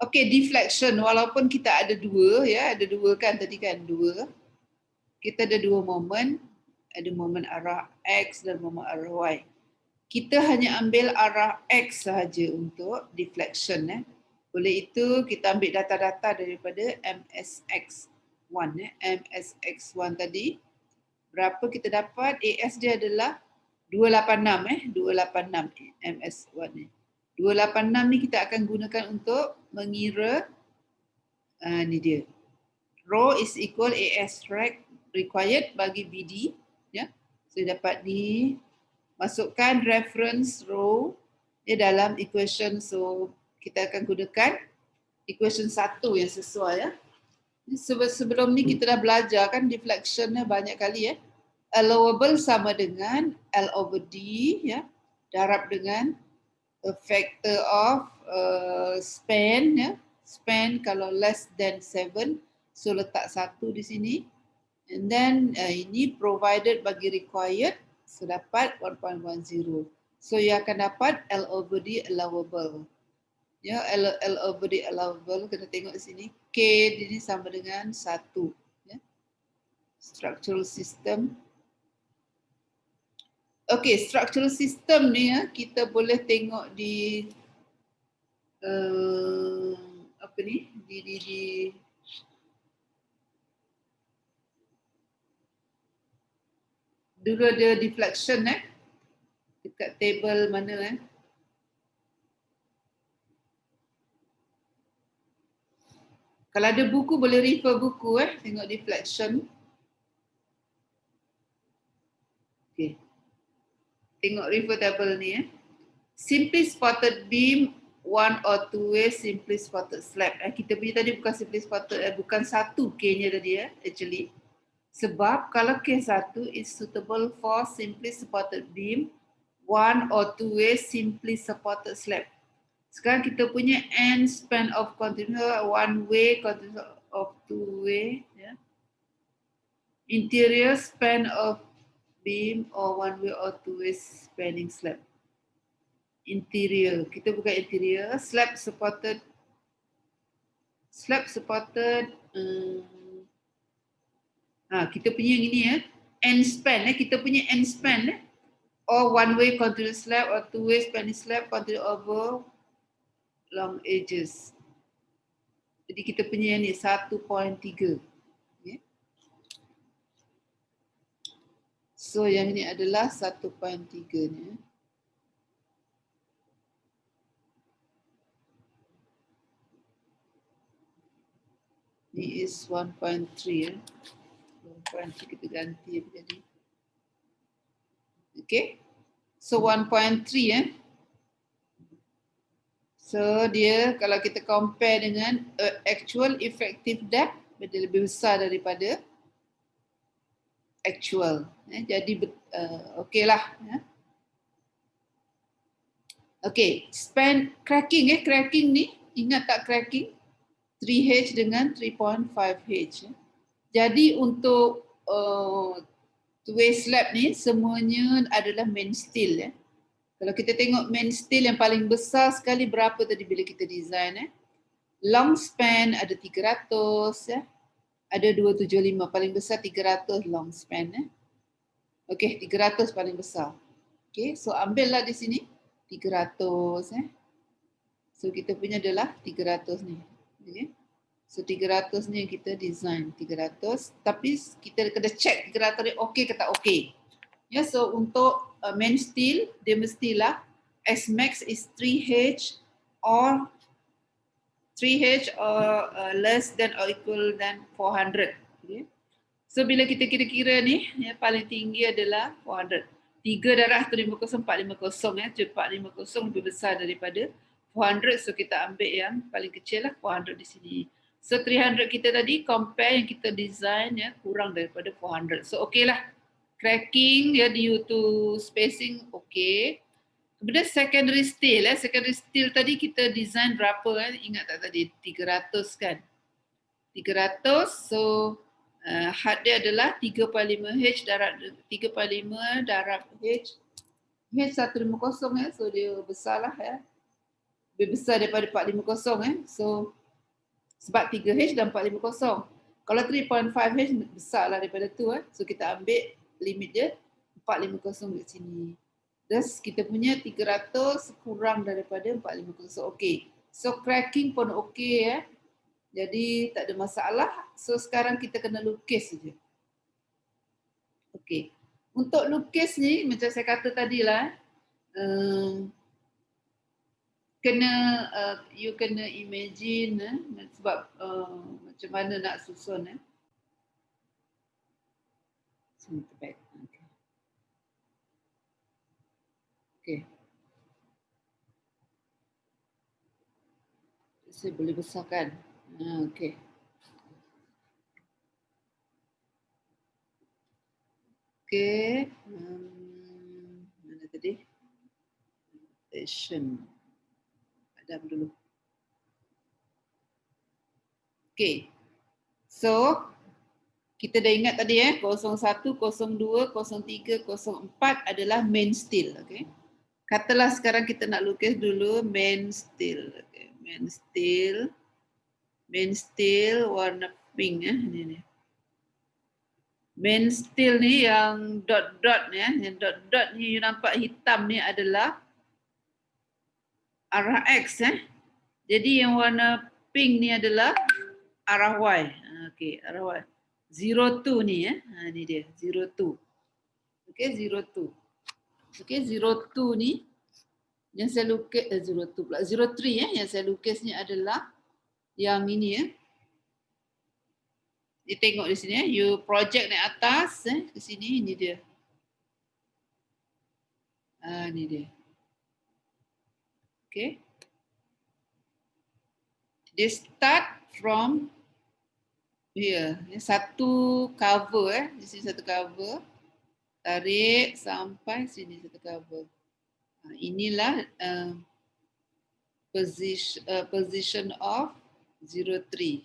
Okay, deflection. Walaupun kita ada dua ada dua kan tadi kan dua. Kita ada dua moment. Ada momen arah X dan momen arah Y. Kita hanya ambil arah X sahaja untuk deflection. Oleh itu kita ambil data-data daripada MSX1. MSX1 tadi. Berapa kita dapat? AS dia adalah 286. 286 MS1 ni. 286 ni kita akan gunakan untuk mengira ni dia. Rho is equal AS required bagi BD. So dapat ni, masukkan reference row dalam equation. So kita akan gunakan equation 1 yang sesuai Sebelum ni kita dah belajar kan deflection banyak kali Allowable sama dengan L over D darab dengan a factor of span Span kalau less than 7, so letak 1 di sini. And then ini provided bagi required, so dapat 1.10. So you akan dapat L over D allowable. L over D allowable, kita tengok di sini. K ini sama dengan 1. Structural system. Okay, structural system ni kita boleh tengok di apa ni? Di dulu ada deflection dekat table mana Kalau ada buku boleh refer buku tengok deflection. Okay. Tengok refer table ni Simply spotted beam, one or two way simply spotted slab. Kita punya tadi bukan simply spotted, bukan satu K-nya tadi actually. Sebab kalau K1 is suitable for simply supported beam, one or two way simply supported slab. Sekarang kita punya end span of continuous, one way continuous of two way. Interior span of beam or one way or two way spanning slab. Interior, kita bukan interior, slab supported. Kita punya yang ini end span kita punya end span or one way continuous slab or two way spanning slab continuous over long edges. Jadi kita punya ni 1.3. So yang ini adalah 1.3 ni. Ini is 1.3 ya. 1.3 kita ganti apa jadi. Okay. So 1.3 ya. So dia kalau kita compare dengan actual effective depth, dia lebih besar daripada actual. Jadi okey lah. Okey, span cracking cracking ni ingat tak cracking? 3H dengan 3.5H. Jadi untuk two-way slab ni semuanya adalah main steel. Kalau kita tengok main steel yang paling besar sekali berapa tadi bila kita design long span ada 300 ada 275 paling besar 300 long span Okey 300 paling besar. Okey so ambillah di sini 300 So kita punya adalah 300 ni. Okey. So 300 ni yang kita design 300 tapi kita kena check 300 ni okey ke tak okey. Ya, so untuk main steel, dia mestilah S max is 3H or less than or equal than 400. Okay. So bila kita kira-kira ni, ya, paling tinggi adalah 400. 3 darah 150, 450 450 lebih besar daripada 400. So kita ambil yang paling kecil lah 400 di sini. So 300 kita tadi compare yang kita design kurang daripada 400. So okey lah. Cracking due to spacing okey. Kemudian secondary steel secondary steel tadi kita design berapa ingat tak tadi 300 kan. 300 so had dia adalah 3.5H darab 3.5 darab H 150 so dia besarlah lebih besar daripada 450 so sebab 3H dan 450. Kalau 3.5H besarlah daripada tu so kita ambil limit dia 450 kat sini. Thus kita punya 300 kurang daripada 450. So okey. So cracking pun okey Jadi tak ada masalah. So sekarang kita kena lukis saja. Okey. Untuk lukis ni macam saya kata tadilah you kena imagine sebab macam mana nak susun Okay. Okay. Saya boleh besarkan. Okay. Okay. Mana tadi? Station. Padam dulu. Okay. So, kita dah ingat tadi 01, 02, 03, 04 adalah main steel. Okay. Katalah sekarang kita nak lukis dulu main steel. Okay. Main steel warna pink Ini. Main steel ni yang dot-dot yang dot-dot ni you nampak hitam ni adalah arah X Jadi yang warna pink ni adalah arah Y. Okey, arah Y. 02 ni ni dia 02. Okey 02. Okey 02 ni yang saya lukis 02 pula 03 yang saya lukis ni adalah yang ini Dia tengok di sini you project naik atas ke sini ini dia. Ni dia. Okey. Dia start from here. Ini satu cover di sini satu cover. Tarik sampai sini satu cover. Inilah position of 03.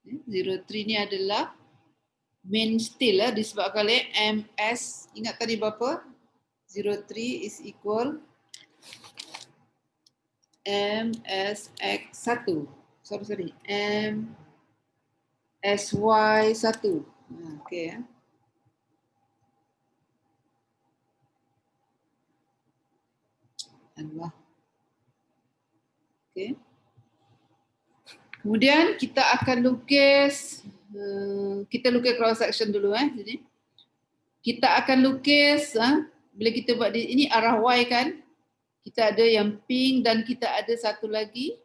03 ni adalah main steel disebabkan oleh MS. Ingat tadi berapa? 03 is equal MSX1. Sorry. MSY1. Okey Allah. Okey. Kemudian kita akan lukis cross section dulu Jadi kita akan lukis bila kita buat ini arah Y kan. Kita ada yang pink dan kita ada satu lagi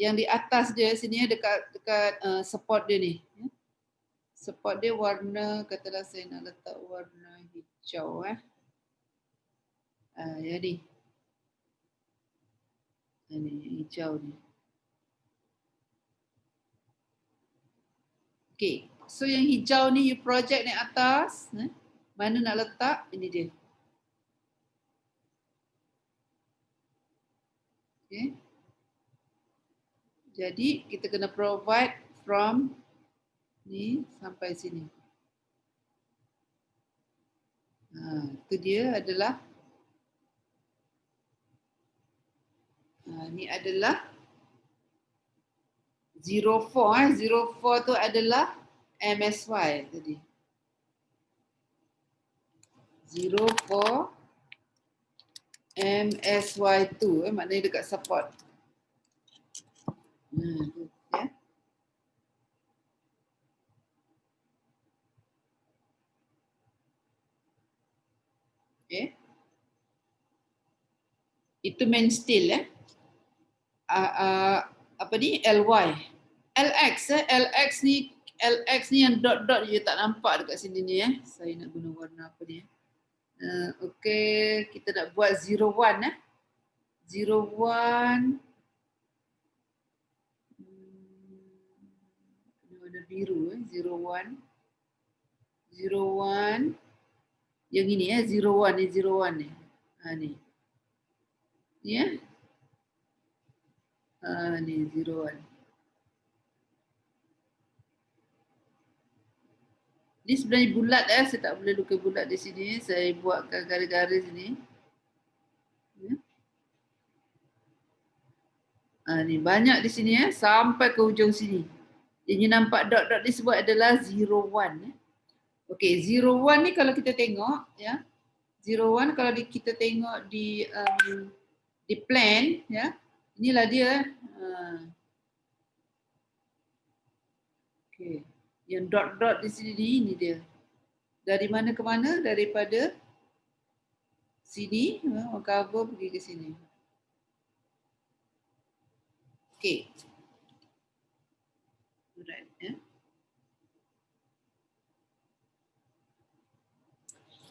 yang di atas dia sini dekat support dia ni. Support dia warna, katalah saya nak letak warna hijau ya ni. Ini hijau ni. Okay, so yang hijau ni you project naik atas, mana nak letak, ini dia. Okay. Jadi kita kena provide from ni sampai sini. Itu dia adalah ni adalah 04 04 tu adalah MSY tadi. 04 MSY2 maknanya dekat support. Tu ya. Okay. Itu main steel apa ni LY. LX ni yang dot-dot je tak nampak dekat sini ni Saya nak guna warna apa ni okey, kita nak buat 01 01 warna biru 01 01 yang ini 01 ni 01 ni. Ni. Ya. Ni 01. Ni sebenarnya bulat saya tak boleh lukis bulat di sini. Saya buatkan garis-garis ni. Ya. Ni banyak di sini sampai ke ujung sini. Yang nampak dot-dot disebut adalah 01 Okey, 01 ni kalau kita tengok 01 kalau kita tengok di plan inilah dia. Okey. Yang dot-dot di sini ini dia. Dari mana ke mana? Daripada sini, cover pergi ke sini. Okey. Alright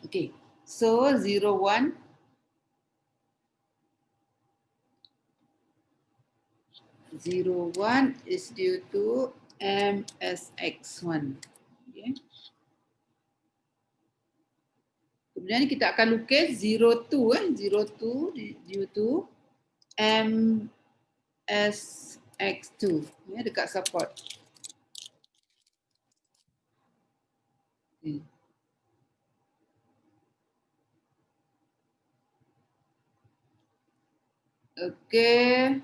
Okay, so 01 is due to MSX1. Okay. Kemudian kita akan lukis 02 due to MSX2 dekat support. Okay. Okey.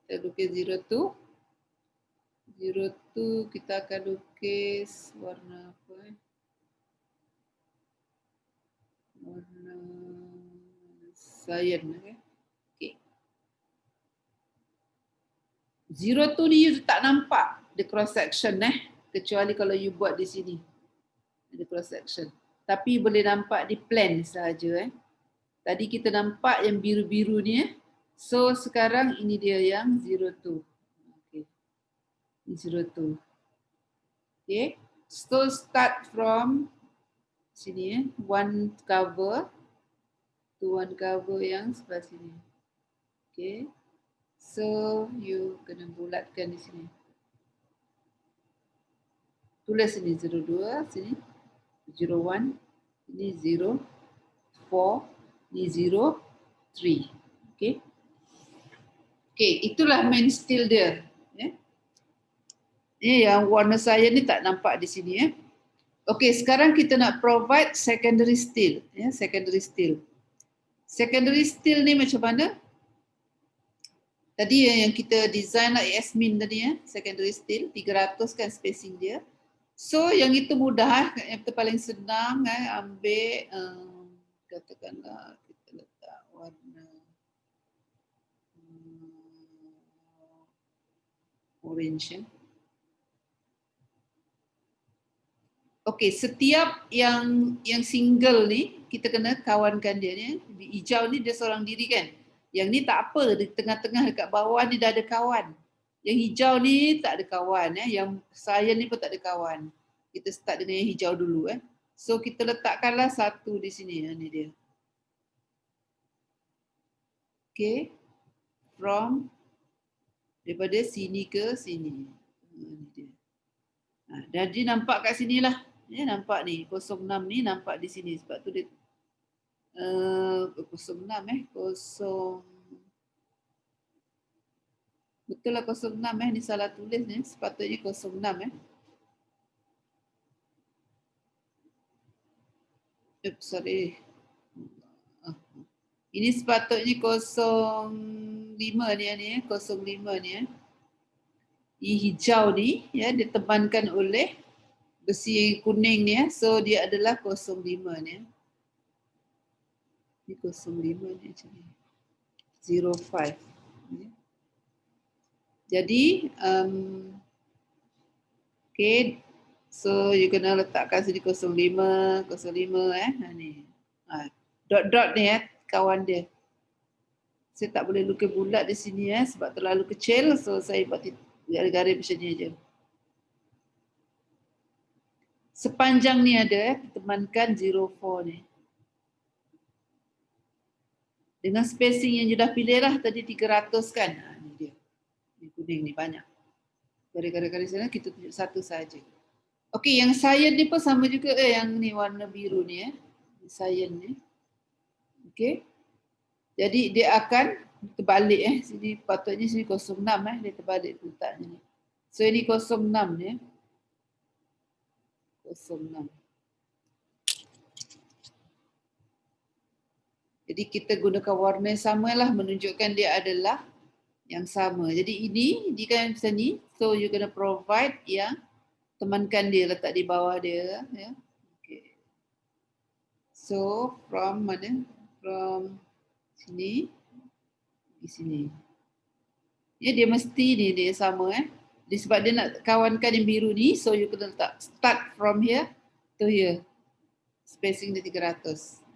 Kita lukis 02. 02 kita akan lukis warna apa warna cyan okey. 02 ni you tak nampak the cross section kecuali kalau you buat di sini. Ada cross section. Tapi boleh nampak di plan sahaja Tadi kita nampak yang biru-biru ni So sekarang ini dia yang 02. Okey. 02. Okey. So start from sini one cover to one cover yang sebelah sini. Okey. So you kena bulatkan di sini. Tulis sini 02, sini 01, ini 04, ini 03. Okey. Okey, itulah main steel dia. Ini yang warna saya ni tak nampak di sini Okey, sekarang kita nak provide secondary steel, secondary steel. Secondary steel ni macam mana? Tadi yang kita design lah Yasmin tadi secondary steel 300 kan spacing dia. So yang itu mudah yang itu paling senang ambil katakanlah kita letak warna orange Okey, setiap yang single ni kita kena kawankan dia ni. Hijau ni dia seorang diri kan. Yang ni tak apa, di tengah-tengah dekat bawah ni dah ada kawan. Yang hijau ni tak ada kawan. Yang cyan ni pun tak ada kawan. Kita start dengan yang hijau dulu. So kita letakkanlah 1 di sini. Ni dia. Okay. From daripada sini ke sini. Ni dia. Jadi nampak kat sini lah. Nampak ni 06 ni nampak di sini. Sebab tu dia 06 betul lah 06 ni salah tulis ni. Sepatutnya 06 sorry. Ini sepatutnya 05 ni 05 ni Ini hijau ni ditemankan oleh besi kuning ni so dia adalah 05 ni. Ini 05 ni macam ni. 05. Jadi okay, so you kena letakkan sini 05 ni. Dot-dot ni kawan dia. Saya tak boleh lukis bulat di sini sebab terlalu kecil, so saya buat garis-garis macam ni aja. Sepanjang ni ada temankan 04 ni. Dengan spacing yang you dah pilih lah tadi 300 kan. Ni dia. Ni kuning ni banyak. Garis-garis sana kita tunjuk satu saja. Okey, yang cyan ni pun sama juga yang ni warna biru ni cyan ni. Okey. Jadi dia akan terbalik sini patutnya sini 06 dia terbalik letaknya ni. So ini 06 ni. 06. Jadi kita gunakan warna yang samalah menunjukkan dia adalah yang sama. Jadi ini kan macam ni. So you kena provide yang temankan dia letak di bawah dia ya. Okay. So from mana? From sini di sini. Ya dia mesti dia sama Dia sebab dia nak kawankan yang biru ni so you kena letak start from here to here. Spacing dia 300.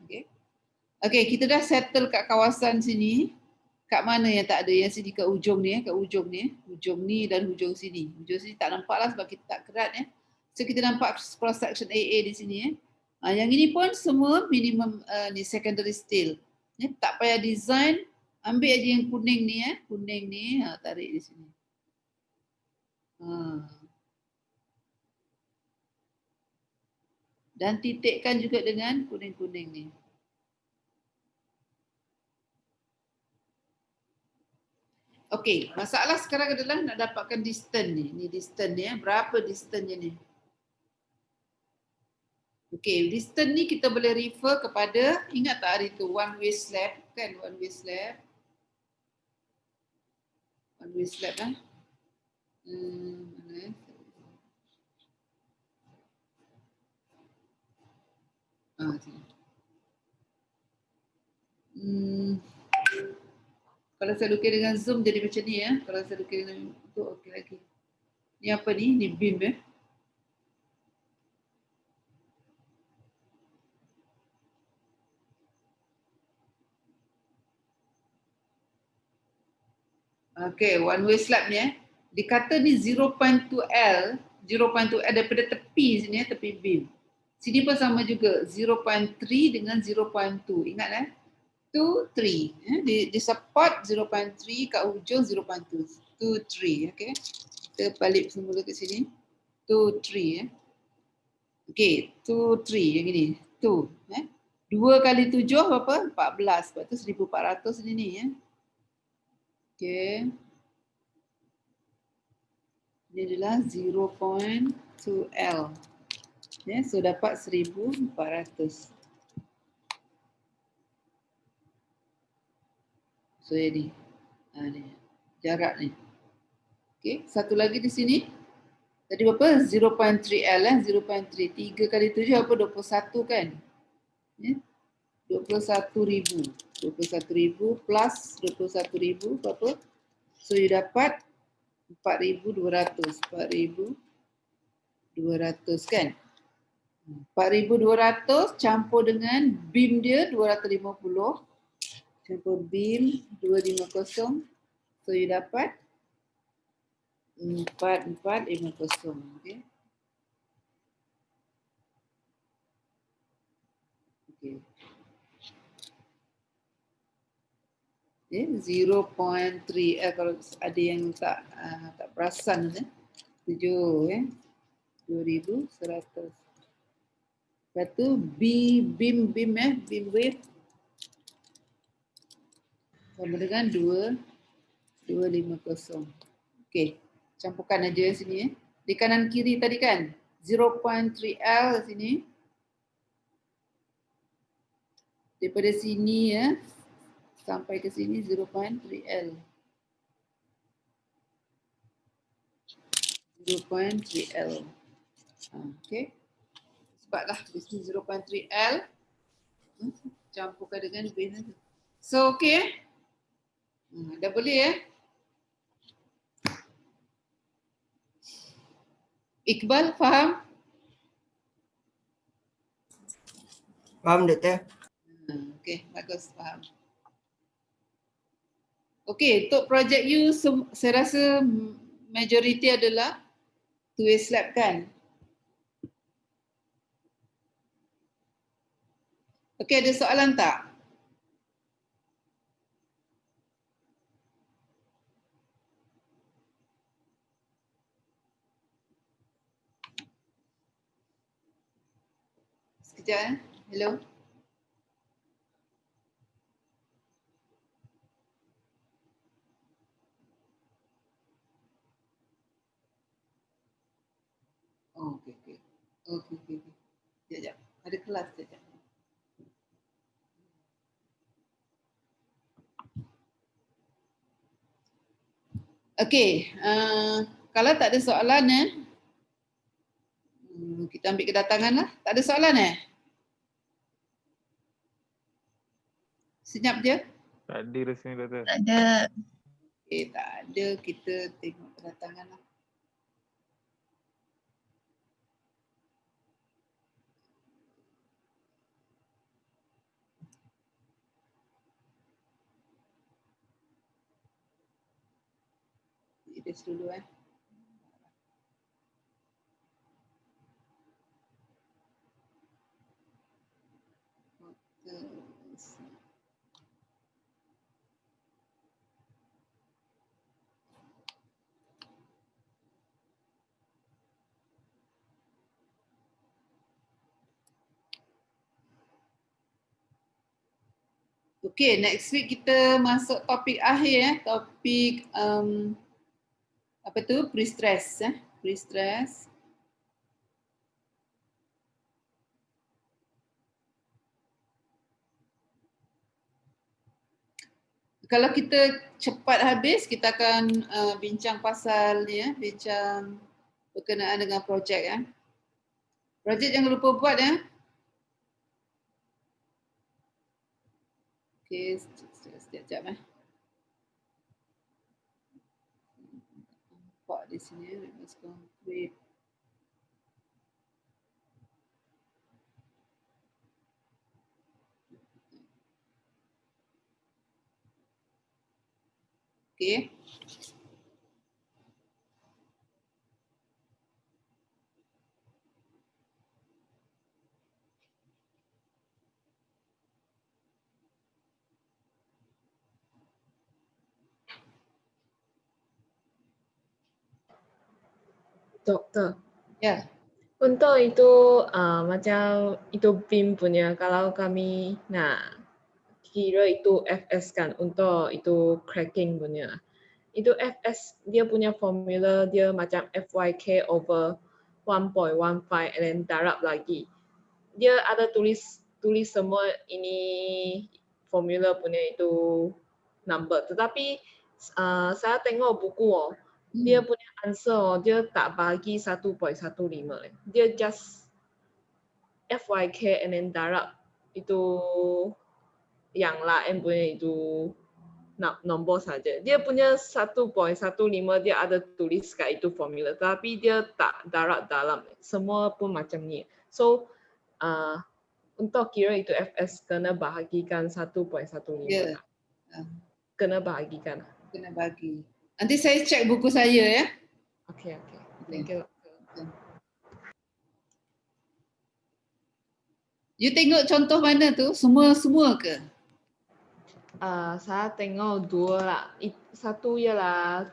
Okay. Okay, kita dah settle kat kawasan sini. Kat mana yang tak ada? Yang sini kat ujung ni kat ujung ni. Ujung ni dan ujung sini. Ujung sini tak nampak lah sebab kita tak kerat So kita nampak cross section AA di sini yang ini pun semua minimum ni secondary steel. Tak payah design, ambil aja yang kuning ni kuning ni tarik di sini. Dan titikkan juga dengan kuning-kuning ni. Okey, masalah sekarang adalah nak dapatkan distance ni. Ni distance ni berapa distance ni? Okey, distance ni kita boleh refer kepada, ingat tak hari tu one way slab kan, one way slab. One way slab mana? Kalau saya lukis dengan zoom jadi macam ni Kalau saya lukis dengan itu okey lagi. Ni apa ni? Ni beam Okay, one way slab ni dikata ni 0.2L, 0.2L daripada tepi sini tepi beam. Sini pun sama juga 0.3 dengan 0.2. Ingat 2, 3. Di support 0.3 kat ujung 0.2. 2, 3. Okay. Kita balik semula ke sini. 2, 3. Okay. 2, 3 yang ini. 2. 2 kali 7 berapa? 14. Sebab tu 1400 ni Okay. Ini adalah 0.2L. So dapat 1400. So ini. Ni. Jarak ni. Okay. Satu lagi di sini. Tadi berapa? 0.3L 0.3. 3 kali 7 apa? 21 kan? 21,000. 21,000 plus 21,000 berapa? So you dapat 4,200. 4,200 kan? 4,200 campur dengan beam dia 250. campur BIM 250. So you dapat 4450. Okay. Okay. Okay, 0.3 kalau ada yang tak perasan 7 2100. Lepas tu BIM wave sama dengan 2250. Okey, campurkan aja sini di kanan kiri tadi kan 0.3L sini. Daripada sini sampai ke sini 0.3L. 0.3L. Okey. Sebablah di sini 0.3L campurkan dengan base. So okey. Dah boleh Iqbal faham? Faham Doktor? Okey, bagus faham. Okey, untuk projek you saya rasa majoriti adalah two-way slab kan? Okey, ada soalan tak? Sekejap Hello. Oh, okey. Sekejap. Ada kelas sekejap. Okey, kalau tak ada soalan kita ambil kedatangan lah. Tak ada soalan Senyap je. Tak ada rasanya Doktor. Tak ada. Okey, tak ada. Kita tengok kedatangan lah. Iris dulu Okay, next week kita masuk topik akhir topik apa tu? Pre-stress pre-stress. Kalau kita cepat habis, kita akan bincang pasal ni bincang berkenaan dengan projek Projek jangan lupa buat Okay, sekejap nampak di sini let's complete. Okay. Doktor. Ya. Untuk itu macam itu BIM punya, kalau kami nak kira itu FS kan, untuk itu cracking punya. Itu FS dia punya formula dia macam FYK over 1.15 and then darab lagi. Dia ada tulis semua ini formula punya itu number. Tetapi saya tengok buku dia punya answer dia tak bagi 1.15 dia just FYK and then darab itu yang lain punya itu nombor saja. Dia punya 1.15 dia ada tulis kat itu formula tapi dia tak darab dalam. Semua pun macam ni. So untuk kira itu FS kena bahagikan 1.15. Yeah. Ah, kena bagikan. kena bagi. Nanti saya cek buku saya ya. Okay. Thank you. You tengok contoh mana tu? Semua ke? Saya tengok dua lah. Satu ialah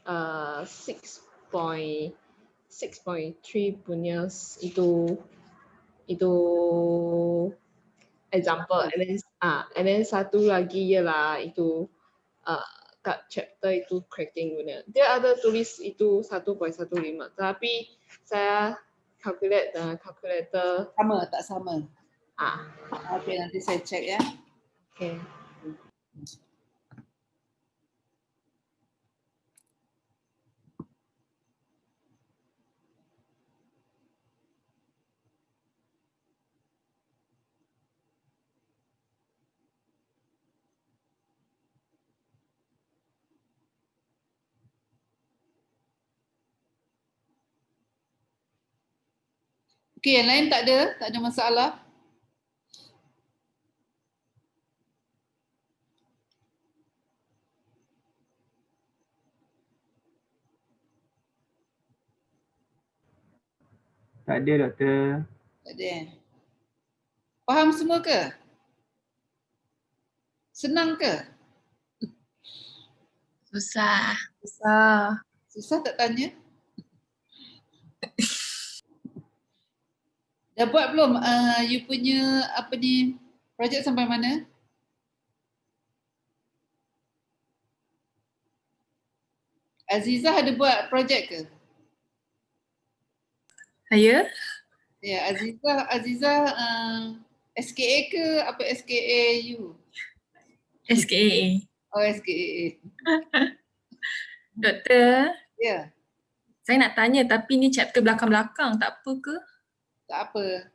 6.3 punya itu example. And then satu lagi ialah itu kat chapter itu cracking punya. Dia ada tulis itu 1.15, tapi saya calculate dengan calculator. Sama tak sama? Ah, Okey, nanti saya cek ya. okay. Okey, yang lain tak ada masalah. Tak ada doktor. Tak ada. Faham semua ke? Senang ke? Susah. Susah tak tanya? Dah buat belum you punya apa ni projek sampai mana? Azizah ada buat projek ke? Saya? Ya, Azizah SKA ke apa SKA you? SKAA. Oh, SKA. Doktor, Ya, saya nak tanya tapi ni chapter belakang-belakang tak apa ke? tak apa.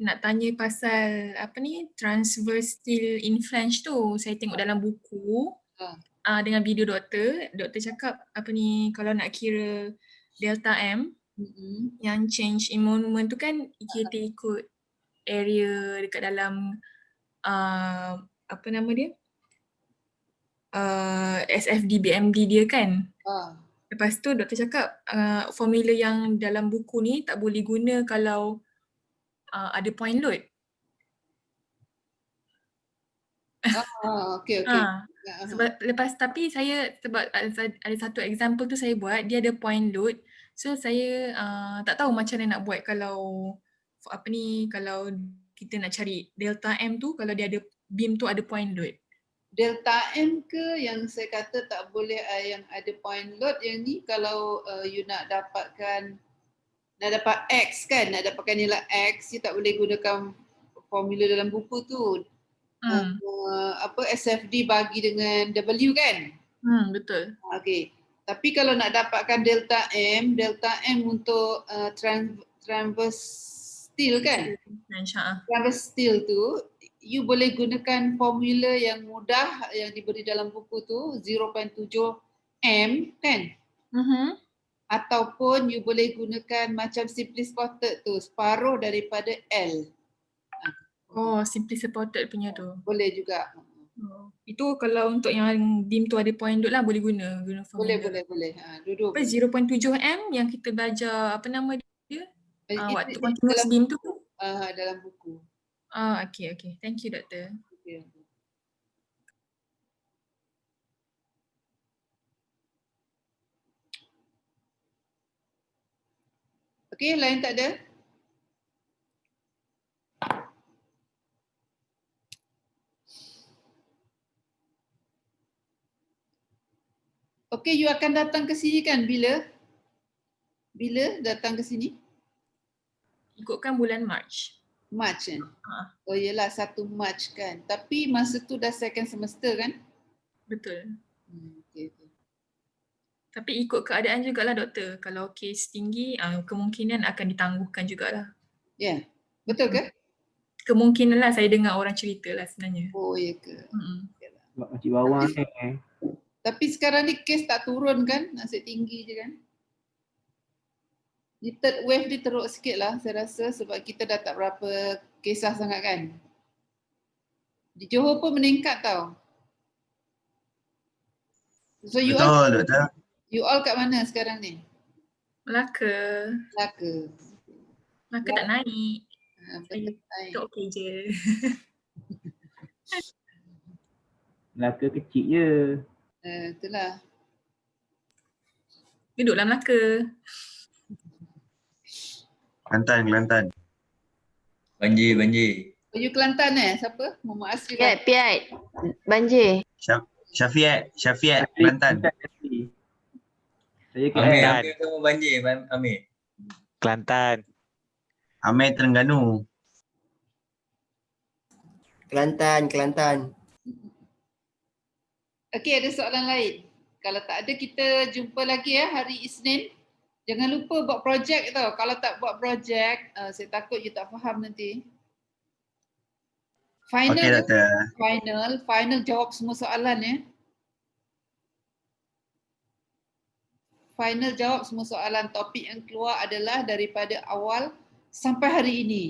Nak tanya pasal apa ni transverse steel in flange tu. Saya tengok dalam buku dengan video doktor cakap apa ni kalau nak kira delta M yang change in moment tu kan kita ikut area dekat dalam apa nama dia? SFD BMD dia kan. Lepas tu doktor cakap formula yang dalam buku ni tak boleh guna kalau ada point load. Okey. Sebab lepas tapi saya sebab ada satu example tu saya buat dia ada point load. So saya tak tahu macam mana nak buat kalau apa ni kalau kita nak cari delta M tu kalau dia ada beam tu ada point load. Delta M ke yang saya kata tak boleh yang ada point load yang ni kalau you nak dapat X kan, nak dapatkan nilai X, you tak boleh gunakan formula dalam buku tu. Apa SFD bagi dengan W kan? Betul. Okey. Tapi kalau nak dapatkan delta M untuk transverse steel kan? Transverse steel tu you boleh gunakan formula yang mudah yang diberi dalam buku tu 0.7 M kan? Ataupun you boleh gunakan macam simply spotted tu separuh daripada L. Oh, simply supported punya tu. Boleh juga. Itu kalau untuk yang beam tu ada point load lah boleh guna formula. Boleh. Duduk. Apa 0.7 M yang kita belajar apa nama dia? Waktu continuous dalam beam tu. Dalam buku. Okay. Thank you doktor. Okay. Okey, lain tak ada? Okey, you akan datang ke sini kan bila? Bila datang ke sini? Ikutkan bulan March. March kan? Oh yelah 1 March kan. Tapi masa tu dah second semester kan? Betul. Okay. Tapi ikut keadaan jugalah doktor. Kalau kes tinggi, kemungkinan akan ditangguhkan jugalah. Ya, betul ke? Kemungkinan lah saya dengar orang cerita lah sebenarnya. Oh ya ke? Sebab macam bawah ni. Tapi sekarang ni kes tak turun kan? Asyik tinggi je kan? Di third wave dia teruk sikit lah saya rasa sebab kita dah tak berapa kisah sangat kan? Di Johor pun meningkat tau. So you Betul, doktor. all kat mana sekarang ni? Melaka. Melaka. Melaka tak naik. Betul. Tak okey je. Melaka kecil je. Itulah. Duduklah Melaka. Kelantan. Banjir. Oh, you Kelantan Siapa? Muhammad Asri. Piat. Banjir. Syafiat, Kelantan. Saya Amir KL. kamu banjir, Amir. Kelantan. Amir Terengganu. Kelantan. Okey, ada soalan lain. Kalau tak ada, kita jumpa lagi hari Isnin. Jangan lupa buat projek tau. Kalau tak buat projek, saya takut you tak faham nanti. Final, Okey, doktor. Final jawab semua soalan Final jawab semua soalan. Topik yang keluar adalah daripada awal sampai hari ini.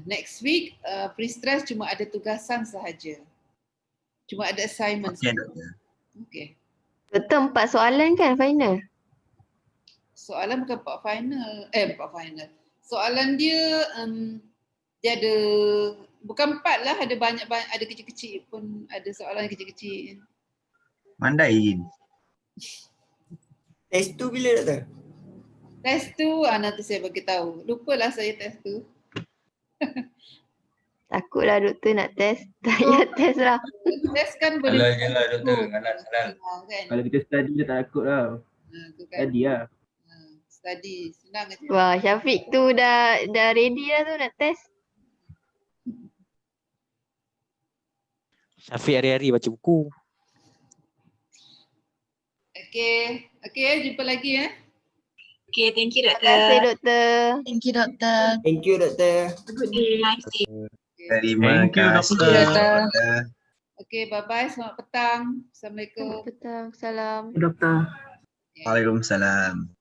Next week, pre-stress cuma ada tugasan sahaja. Cuma ada assignment. Okey, doktor. Okey. Betul 4 soalan kan final? Soalan bukan part final. Soalan dia dia ada bukan 4 lah, ada banyak ada kecil-kecil pun, ada soalan kecil-kecil. Mandai. Test tu bila doktor? Test tu nanti saya bagi tahu. Lupalah saya test tu. Takutlah doktor nak test. Tak payah test lah. Test kan boleh. Halal je lah doktor, halal. Kan? Kalau kita study je tak takut lah. Tu kan. Study lah. Study senang aja. Wah, Syafiq tu dah ready lah tu nak test. Syafiq hari-hari baca buku. Okey, jumpa lagi Okay, thank you Terima kasih doktor. Thank you doktor. Thank you doktor. Good day. Terima Thank you, kasih. doktor. doktor. Okey, bye-bye. Selamat petang. Assalamualaikum. Selamat petang. Salam. Doktor. Waalaikumsalam.